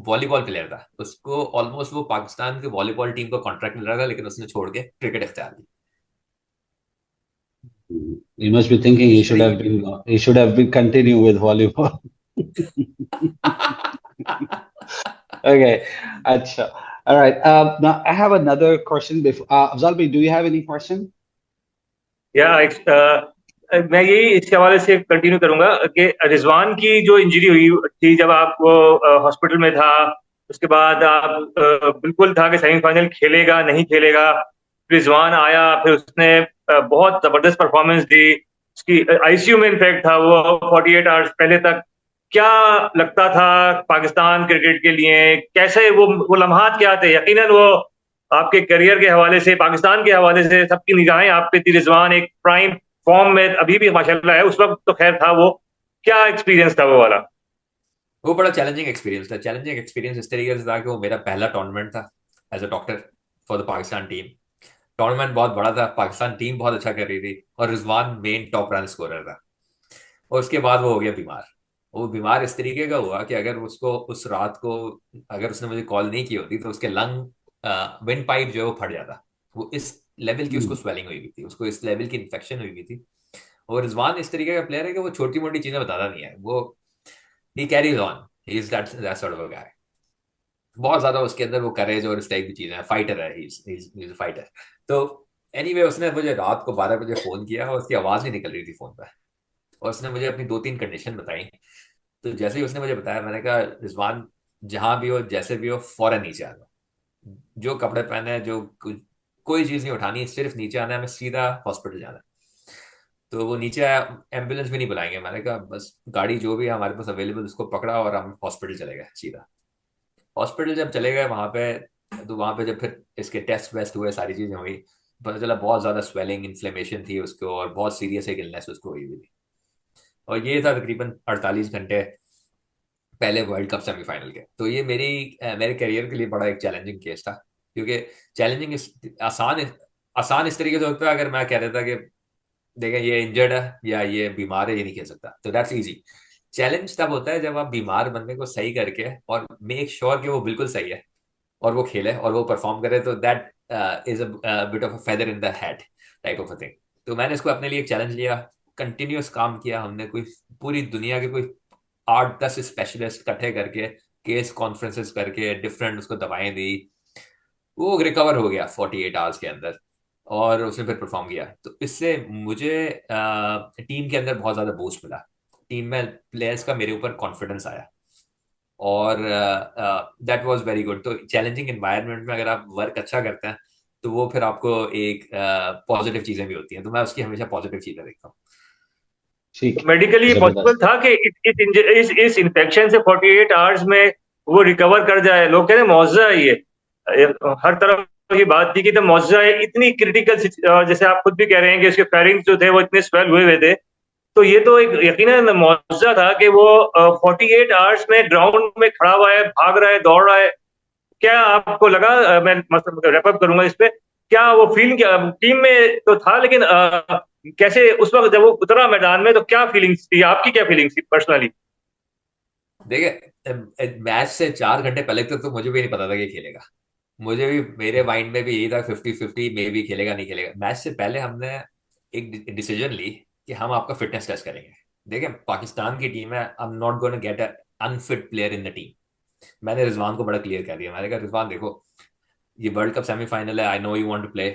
volleyball player था. उसको ऑलमोस्ट वो पाकिस्तान के वॉलीबॉल टीम को कॉन्ट्रैक्ट मिल रहा था, लेकिन उसने छोड़ के क्रिकेट इख्तियार की. You must be thinking he should have been continue with volleyball. Okay, acha. All right. Now I have another question. Before Afzal bhai, do you have any question? Yeah, मैं यही इसके हवाले से कंटिन्यू करूंगा कि रिजवान की जो इंजरी हुई थी जब आप वो हॉस्पिटल में था, उसके बाद आप बिल्कुल था कि सेमीफाइनल खेलेगा नहीं खेलेगा। रिजवान आया, फिर उसने बहुत जबरदस्त परफॉर्मेंस दी। उसकी आईसीयू में इनफेक्ट था वो 48 आवर्स पहले तक। क्या लगता था पाकिस्तान क्रिकेट के लिए, कैसे वो लम्हात क्या थे? यकीनन वो आपके करियर के हवाले से, पाकिस्तान के हवाले से सबकी निगाहें आप पे थी। रिजवान एक प्राइम फॉर्म में अभी भी माशाल्लाह है, उस वक्त तो खैर था वो। क्या एक्सपीरियंस था वो वाला? वो बड़ा चैलेंजिंग एक्सपीरियंस था। चैलेंजिंग एक्सपीरियंस इस तरीके से था कि वो मेरा पहला टूर्नामेंट था as a doctor for the Pakistan team. Tournament बहुत बड़ा था, पाकिस्तान टीम बहुत अच्छा कर रही थी और Rizwan main top run scorer था। और उसके बाद वो हो गया बीमार। वो बीमार इस तरीके का हुआ कि अगर उसको उस रात को, अगर उसने मुझे कॉल नहीं की होती तो उसके लंग विंड पाइप जो है वो फट जाता। वो इस लेवल की उसको स्वेलिंग हुई हुई थी, उसको इस लेवल की इन्फेक्शन हुई हुई थी। और रिजवान इस तरीके का प्लेयर है कि वो छोटी मोटी चीजें बताता नहीं है। वो he carries on, he is that sort of a guy. बहुत ज्यादा उसके अंदर वो करेज और इस टाइप की चीजें हैं। फाइटर है, ही इज फाइटर। तो एनीवे उसने मुझे रात को 12 बजे फोन किया और उसकी आवाज नहीं निकल रही थी फोन पर। और उसने मुझे अपनी 2-3 कंडीशन बताई। तो जैसे ही उसने मुझे बताया, मैंने कहा रिजवान जहां भी हो, जैसे भी हो, फौरन नीचे आ जाओ। जो कपड़े पहने, कोई चीज नहीं उठानी, सिर्फ नीचे आना है, हमें सीधा हॉस्पिटल जाना है। तो वो नीचे आया, एम्बुलेंस भी नहीं बुलाएंगे। मैंने कहा बस गाड़ी जो भी है हमारे पास अवेलेबल उसको पकड़ा और हम हॉस्पिटल चले गए सीधा। हॉस्पिटल जब चले गए वहां पे, तो वहां पे जब फिर इसके टेस्ट वेस्ट हुए, सारी चीजें हुई, पता चला बहुत ज्यादा स्वेलिंग इन्फ्लेमेशन थी उसको और बहुत सीरियस एक इलनेस उसको हुई हुई थी। और ये था तकरीबन 48 घंटे पहले वर्ल्ड कप सेमीफाइनल के। तो ये मेरे करियर के लिए बड़ा एक चैलेंजिंग केस था। क्योंकि चैलेंजिंग आसान इस तरीके से होता है अगर मैं कह देता कि देखें ये इंजर्ड है या ये बीमार है, ये नहीं खेल सकता, तो दैट्स इजी। चैलेंज तब होता है जब आप बीमार बंदे को सही करके और मेक श्योर कि वो बिल्कुल सही है और वो खेले और वो परफॉर्म करे, तो that is a bit of a feather in the head type of a thing. तो मैंने इसको अपने लिए एक चैलेंज लिया। कंटिन्यूअस काम किया हमने, कोई पूरी दुनिया के कोई 8-10 स्पेशलिस्ट इकट्ठे करके, केस कॉन्फ्रेंसेस करके, डिफरेंट उसको दवाएं दी। वो रिकवर हो गया 48 आवर्स के अंदर और उसने फिर परफॉर्म किया। तो इससे मुझे टीम के अंदर बहुत ज्यादा बूस्ट मिला। टीम में प्लेयर्स का मेरे ऊपर कॉन्फिडेंस आया और दैट वाज वेरी गुड। तो चैलेंजिंग एनवायरनमेंट में अगर आप वर्क अच्छा करते हैं तो वो फिर आपको एक पॉजिटिव चीजें भी होती हैं। तो मैं उसकी हमेशा पॉजिटिव चीजें देखता हूँ। ठीक है। मेडिकली पॉसिबल जबरदस्त। था कि इस इन्फेक्शन से 48 आवर्स में वो रिकवर कर जाए? लोग कहते हैं मौजज़ा है ये हर तरफ की बात थी कि तो मौजज़ा है, इतनी क्रिटिकल, जैसे आप खुद भी कह रहे हैं कि उसके फेरिंग्स जो थे वो इतने स्वेल हुए हुए थे। तो ये तो एक यकीनन मौजज़ा था कि वो 48 आवर्स में ग्राउंड में खड़ा हुआ है, भाग रहा है, दौड़ रहा है। क्या आपको लगा, मैं मतलब रैप अप करूंगा इस पे, क्या वो फील, क्या टीम में तो था लेकिन कैसे उस वक्त जब वो उतरा मैदान में तो क्या फीलिंग्स थी आपकी, क्या फीलिंग्स थी पर्सनली? देखिए मैच से 4 घंटे पहले तक तो मुझे भी नहीं पता था कि खेलेगा। मुझे भी, मेरे माइंड में भी यही था 50-50, मे भी खेलेगा नहीं खेलेगा। मैच से पहले हमने एक डिसीजन ली कि हम आपका फिटनेस टेस्ट करेंगे। देखिए पाकिस्तान की टीम है, I am not going to get a unfit player in the team. मैंने रिजवान को बड़ा क्लियर कर दिया। मैंने कहा रिजवान देखो, ये वर्ल्ड कप सेमीफाइनल है, I know you want to play,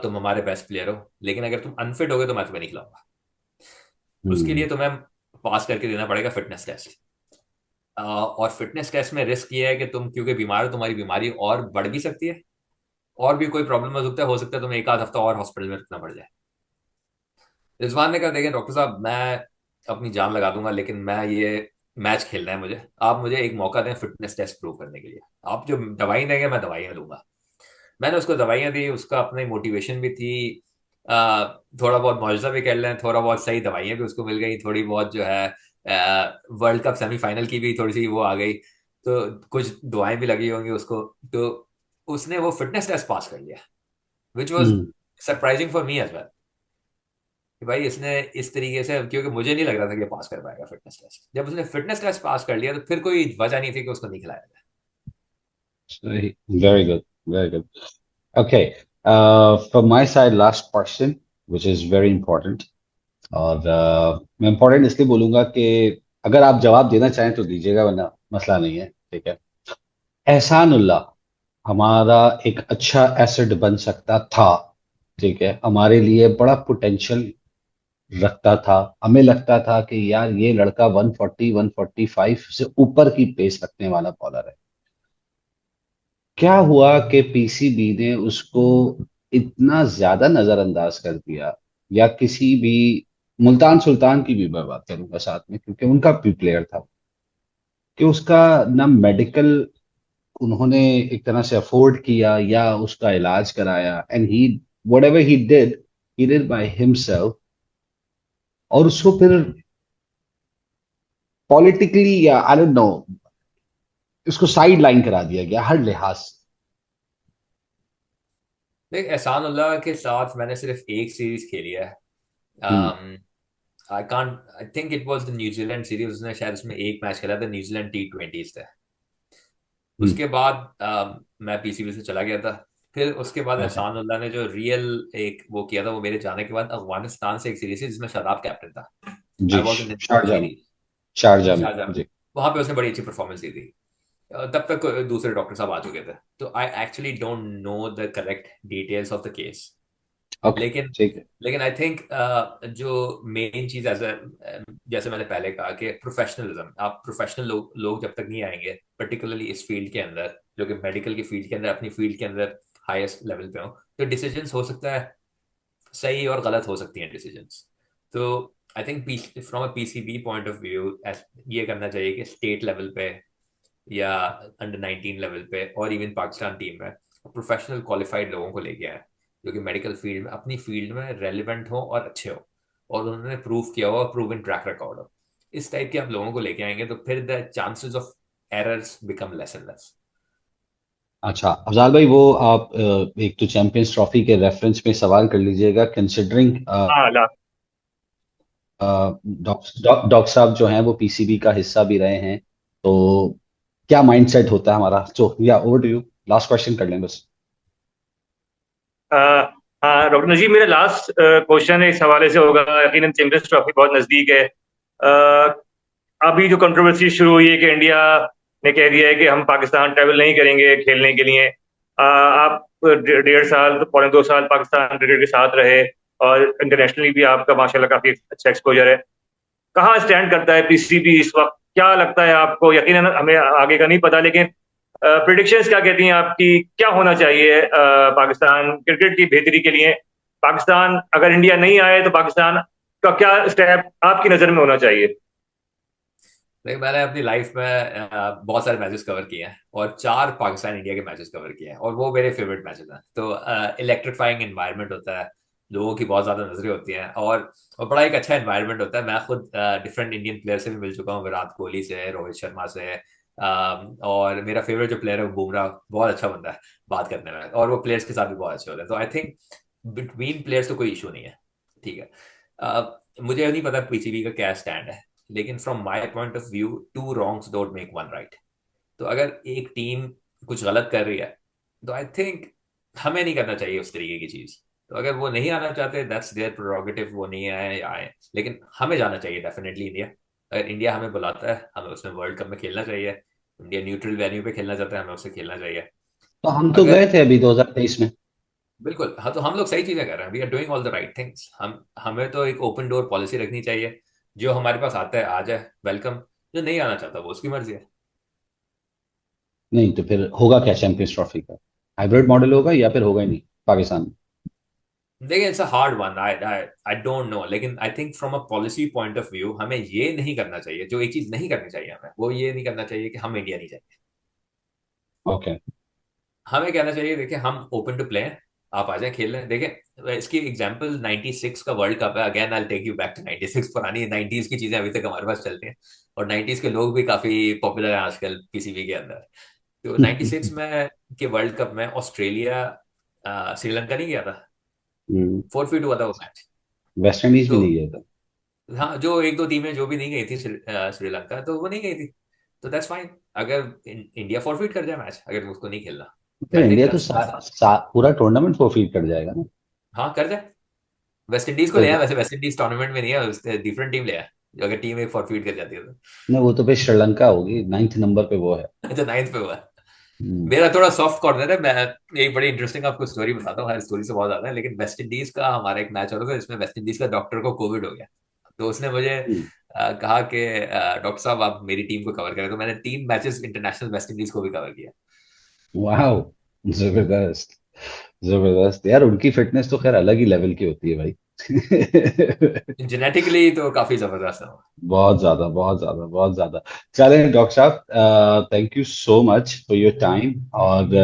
तुम हमारे बेस्ट प्लेयर हो, लेकिन अगर तुम अनफिट हो गए तो मैं तुम्हें नहीं खिलाऊंगा। उसके लिए हम्म। तुम्हें पास करके देना पड़ेगा फिटनेस टेस्ट। और फिटनेस टेस्ट में रिस्क ये है कि तुम क्योंकि बीमार हो, तुम्हारी बीमारी और बढ़ भी सकती है और भी कोई प्रॉब्लम हो सकता है तुम्हें एक आध हफ्ता और हॉस्पिटल में रुकना पड़ जाए। रिजवान ने कहा देखिए डॉक्टर साहब, मैं अपनी जान लगा दूंगा लेकिन मैं ये मैच खेलना है मुझे, आप मुझे एक मौका दें फिटनेस टेस्ट प्रूव करने के लिए। आप जो दवाई देंगे मैं दवाइयाँ दूंगा। मैंने उसको दवाइयाँ दी, उसका अपनी मोटिवेशन भी थी। थोड़ा बहुत मुआवजा भी कर लें, थोड़ा बहुत सही दवाइयाँ भी उसको मिल गई, थोड़ी बहुत जो है वर्ल्ड कप सेमीफाइनल की भी थोड़ी सी वो आ गई, तो कुछ दुआएं भी लगी होंगी उसको। तो उसने वो फिटनेस टेस्ट पास कर लिया, which was hmm. Surprising for me as well. कि भाई इसने इस तरीके से, क्योंकि मुझे नहीं लग रहा था कि पास कर पाएगा फिटनेस टेस्ट, जब उसने फिटनेस टेस्ट पास कर लिया तो फिर कोई वजह नहीं थी कि उसको नहीं खिलाया जाए। सही। Very good. Very good. Okay. From my side last question which is very important. और मैं इंपॉर्टेंट इसलिए बोलूंगा कि अगर आप जवाब देना चाहें तो दीजिएगा, वरना मसला नहीं है। ठीक है। एहसानुल्लाह हमारा एक अच्छा एसेट बन सकता था। ठीक है, हमारे लिए बड़ा पोटेंशियल रखता था, हमें लगता था कि यार ये लड़का 140 145 से ऊपर की पेस रखने वाला बॉलर है। क्या हुआ कि पीसीबी ने उसको इतना ज्यादा नजरअंदाज कर दिया, या किसी भी, मुल्तान सुल्तान की भी मैं बात करूंगा साथ में क्योंकि उनका भी प्लेयर था, कि उसका ना मेडिकल उन्होंने एक तरह से अफोर्ड किया या उसका इलाज कराया, and he whatever he did by himself, और उसको फिर पॉलिटिकली या आई डोंट नो, उसको साइड लाइन करा दिया गया हर लिहाज से। देख, एहसान उल्लाह के साथ मैंने सिर्फ एक सीरीज खेली है। Hmm. I can't I think it was the New Zealand series. उसने शायद उसमें एक मैच खेला था, न्यूजीलैंड T20 थे। हम्म। उसके बाद मैं पीसीबी से चला गया था। फिर उसके बाद ओके। एहसान उल्लाह ने जो रियल एक वो किया था, वो मेरे जाने के बाद अफगानिस्तान से एक सीरीज थी जिसमें शादाब कैप्टन था। जी। I was in that Sharjah में। सीरीज, शारजा में शाहजहां में। जी। वहां पे उसने बड़ी अच्छी परफॉर्मेंस दी थी। तब तक दूसरे डॉक्टर साहब आ चुके थे, तो I actually don't know the correct details of the case. Okay. लेकिन ठीक है। लेकिन आई थिंक जो मेन चीज एज जैसे मैंने पहले कहा कि प्रोफेशनलिज्म, आप प्रोफेशनल लोग जब तक नहीं आएंगे, पर्टिकुलरली इस फील्ड के अंदर, जो कि मेडिकल की फील्ड के अंदर, अपनी फील्ड के अंदर हाईएस्ट लेवल पे हो, तो डिसीजंस हो सकता है सही और गलत हो सकती हैं डिसीजंस। तो आई think from a PCB point of view ये करना चाहिए कि स्टेट लेवल पे या अंडर 19 लेवल पे और इवन पाकिस्तान टीम में प्रोफेशनल क्वालिफाइड लोगों को लेके आए, जो कि मेडिकल फील्ड में अपनी फील्ड में रेलिवेंट हो और अच्छे हो, और उन्होंने प्रूव किया हो, प्रूवन ट्रैक रिकॉर्ड हो। इस टाइप के आप लोगों को लेके आएंगे तो फिर the chances of errors become less and less. अच्छा अफजाल भाई, वो आप एक तो चैंपियंस ट्रॉफी के रेफरेंस में सवाल कर लीजिएगा, कंसिडरिंग हाँ ला डॉक्टर साहब जो हैं वो पीसीबी का हिस्सा भी रहे हैं, तो क्या माइंडसेट होता है हमारा, तो या over to you, last question कर लें बस। अ, हाँ डॉक्टर नजीब, मेरा लास्ट क्वेश्चन इस हवाले से होगा। यकीनन चैंपियंस ट्रॉफी बहुत नजदीक है। अभी जो कंट्रोवर्सी शुरू हुई है कि इंडिया ने कह दिया है कि हम पाकिस्तान ट्रैवल नहीं करेंगे खेलने के लिए। आप 1.5 साल तो 2.25 साल पाकिस्तान क्रिकेट के साथ रहे, और इंटरनेशनली भी आपका माशाल्लाह काफी अच्छा एक्सपोजर है। कहाँ स्टैंड करता है पीसीबी इस वक्त? क्या लगता है आपको? यकीनन हमें आगे का नहीं पता, लेकिन प्रिडिक्शंस क्या कहती हैं आपकी? क्या होना चाहिए पाकिस्तान क्रिकेट की बेहतरी के लिए? पाकिस्तान, अगर इंडिया नहीं आए तो पाकिस्तान का क्या स्टेप आपकी नजर में होना चाहिए? देखिए, मैंने अपनी लाइफ में बहुत सारे मैचेस कवर किए हैं, और 4 पाकिस्तान इंडिया के मैचेस कवर किए हैं, और वो मेरे फेवरेट मैचेस हैं। तो इलेक्ट्रीफाइंग एनवायरनमेंट होता है, लोगों की बहुत ज्यादा नजरें होती हैं, और बड़ा एक अच्छा एनवायरनमेंट होता है। मैं खुद डिफरेंट इंडियन प्लेयर से भी मिल चुका हूँ, विराट कोहली से, रोहित शर्मा से, और मेरा फेवरेट जो प्लेयर है वो बुमराह, बहुत अच्छा बंदा है बात करने में, और वो प्लेयर्स के साथ भी बहुत अच्छे होते हैं। तो आई थिंक बिटवीन प्लेयर्स तो कोई इशू नहीं है। ठीक है। मुझे नहीं पता पीसीबी का क्या स्टैंड है, लेकिन from my point of view, 2 wrongs don't make 1 right। तो अगर एक टीम कुछ गलत कर रही है, तो आई थिंक हमें नहीं करना चाहिए उस तरीके की चीज। तो अगर वो नहीं आना चाहते, दैट्स देयर प्रोरोगेटिव, वो नहीं आए या आए, लेकिन हमें जाना चाहिए डेफिनेटली इंडिया। अगर इंडिया हमें बुलाता है, हमें उसमें वर्ल्ड कप में खेलना चाहिए। इंडिया न्यूट्रल वेन्यू पे खेलना चाहता है, हमें उससे खेलना चाहिए। तो हम तो अगर गए थे अभी 2023 में। बिल्कुल, हाँ, तो हम लोग सही चीजें कर रहे हैं, we are doing all the right things. हमें तो एक ओपन डोर पॉलिसी रखनी चाहिए। जो हमारे पास आता है आ जाए, वेलकम। जो नहीं आना चाहता वो उसकी मर्जी है। नहीं तो फिर होगा क्या चैंपियंस ट्रॉफी का? हाइब्रिड मॉडल होगा या फिर होगा ही नहीं पाकिस्तान में? देखिए, it's a hard one, I don't know, लेकिन I think from a policy point of view हमें ये नहीं करना चाहिए। जो एक चीज नहीं करनी चाहिए हमें, वो ये नहीं करना चाहिए कि हम इंडिया नहीं जाएंगे। ओके। हमें कहना चाहिए, देखिए हम ओपन टू प्ले हैं, आप आ जाए खेल लें। देखिए, इसकी एग्जांपल 96 का वर्ल्ड कप है। Again I take you back to 96। पुरानी 90s की चीजें अभी तक हमारे पास चलती हैं, और 90s के लोग भी काफी पॉपुलर हैं आजकल पीसीबी के अंदर। तो 96 में के वर्ल्ड कप में ऑस्ट्रेलिया श्रीलंका नहीं गया था, फोरफीट हुआ था वो मैच। वेस्ट इंडीज भी तो नहीं गया था। हाँ, जो एक दो टीमें जो भी नहीं गई थी श्रीलंका, तो वो नहीं गई थी। तो दैट्स फाइन। अगर इंडिया फॉरफिट कर जाए मैच, अगर उसको नहीं खेलना, तो फिर आई थिंक इंडिया तो दैट्स पूरा टूर्नामेंट फॉरफीट कर जाएगा ना। हाँ, कर जाए। वेस्ट इंडीज को ले फिर आया, वैसे वेस्ट इंडीज टूर्नामेंट में नहीं है, उससे डिफरेंट टीम ले आया। अगर टीम एक फॉरफिट कर जाती है तो। नहीं, वो तो फिर श्रीलंका होगी, 9th नंबर पे वो है। अच्छा, 9th पे हुआ। मेरा थोड़ा सॉफ्ट कॉर्नर है। मैं एक बड़ी इंटरेस्टिंग आपको स्टोरी बताता हूँ, हर स्टोरी से बहुत ज्यादा है, लेकिन वेस्ट इंडीज का हमारा एक मैच हो रहा था जिसमें वेस्ट इंडीज का डॉक्टर को कोविड हो गया। तो उसने मुझे कहा कि डॉक्टर साहब आप मेरी टीम को कवर करें। तो मैंने 3 मैचेस इंटरनेशनल वेस्ट इंडीज को भी कवर किया। वाह, जबरदस्त, जबरदस्त यार। उनकी फिटनेस तो खैर अलग ही लेवल की होती है भाई। जेनेटिकली तो काफी जबरदस्त है। बहुत ज्यादा, बहुत ज्यादा, बहुत ज्यादा। चलें डॉक्टर साहब, thank you so much for your time. और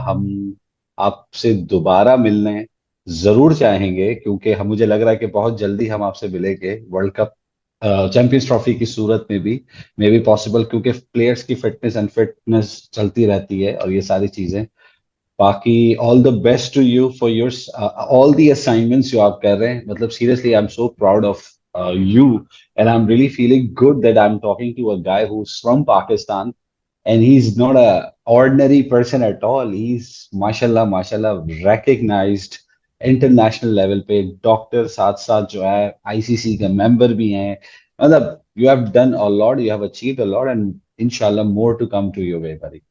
हम आपसे दोबारा मिलने जरूर चाहेंगे, क्योंकि हम, मुझे लग रहा है कि बहुत जल्दी हम आपसे मिलेंगे वर्ल्ड कप, चैंपियंस ट्रॉफी की सूरत में भी, मे बी पॉसिबल, क्योंकि प्लेयर्स की फिटनेस एंड फिटनेस चलती रहती है और ये सारी चीजें। बाकी all the best to you for your all the assignments जो आप कर रहे हैं। मतलब seriously I am so proud of you, and I'm really feeling good that I'm talking to a guy who's from Pakistan, and he's not a ordinary person at all. He's mashallah, mashallah, recognized international level पे doctor, साथ साथ जो है ICC का member भी हैं। मतलब you have done a lot, you have achieved a lot, and inshallah more to come to your way, buddy.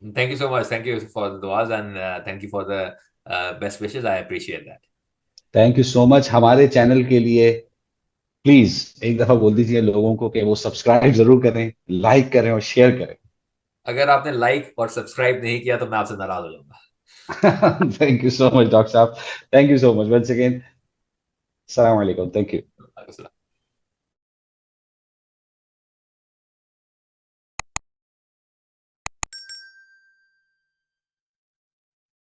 Thank you so much. Thank you for the duas and thank you for the best wishes. I appreciate that. Thank you so much. हमारे channel के लिए please एक दफा बोल दीजिए लोगों को कि वो सब्सक्राइब जरूर करें, लाइक करें और शेयर करें। अगर आपने लाइक और सब्सक्राइब नहीं किया तो मैं आपसे नाराज हो जाऊंगा। Thank you so much, Dr. Saab. Thank you so much once again. Assalamu alaikum. Thank you.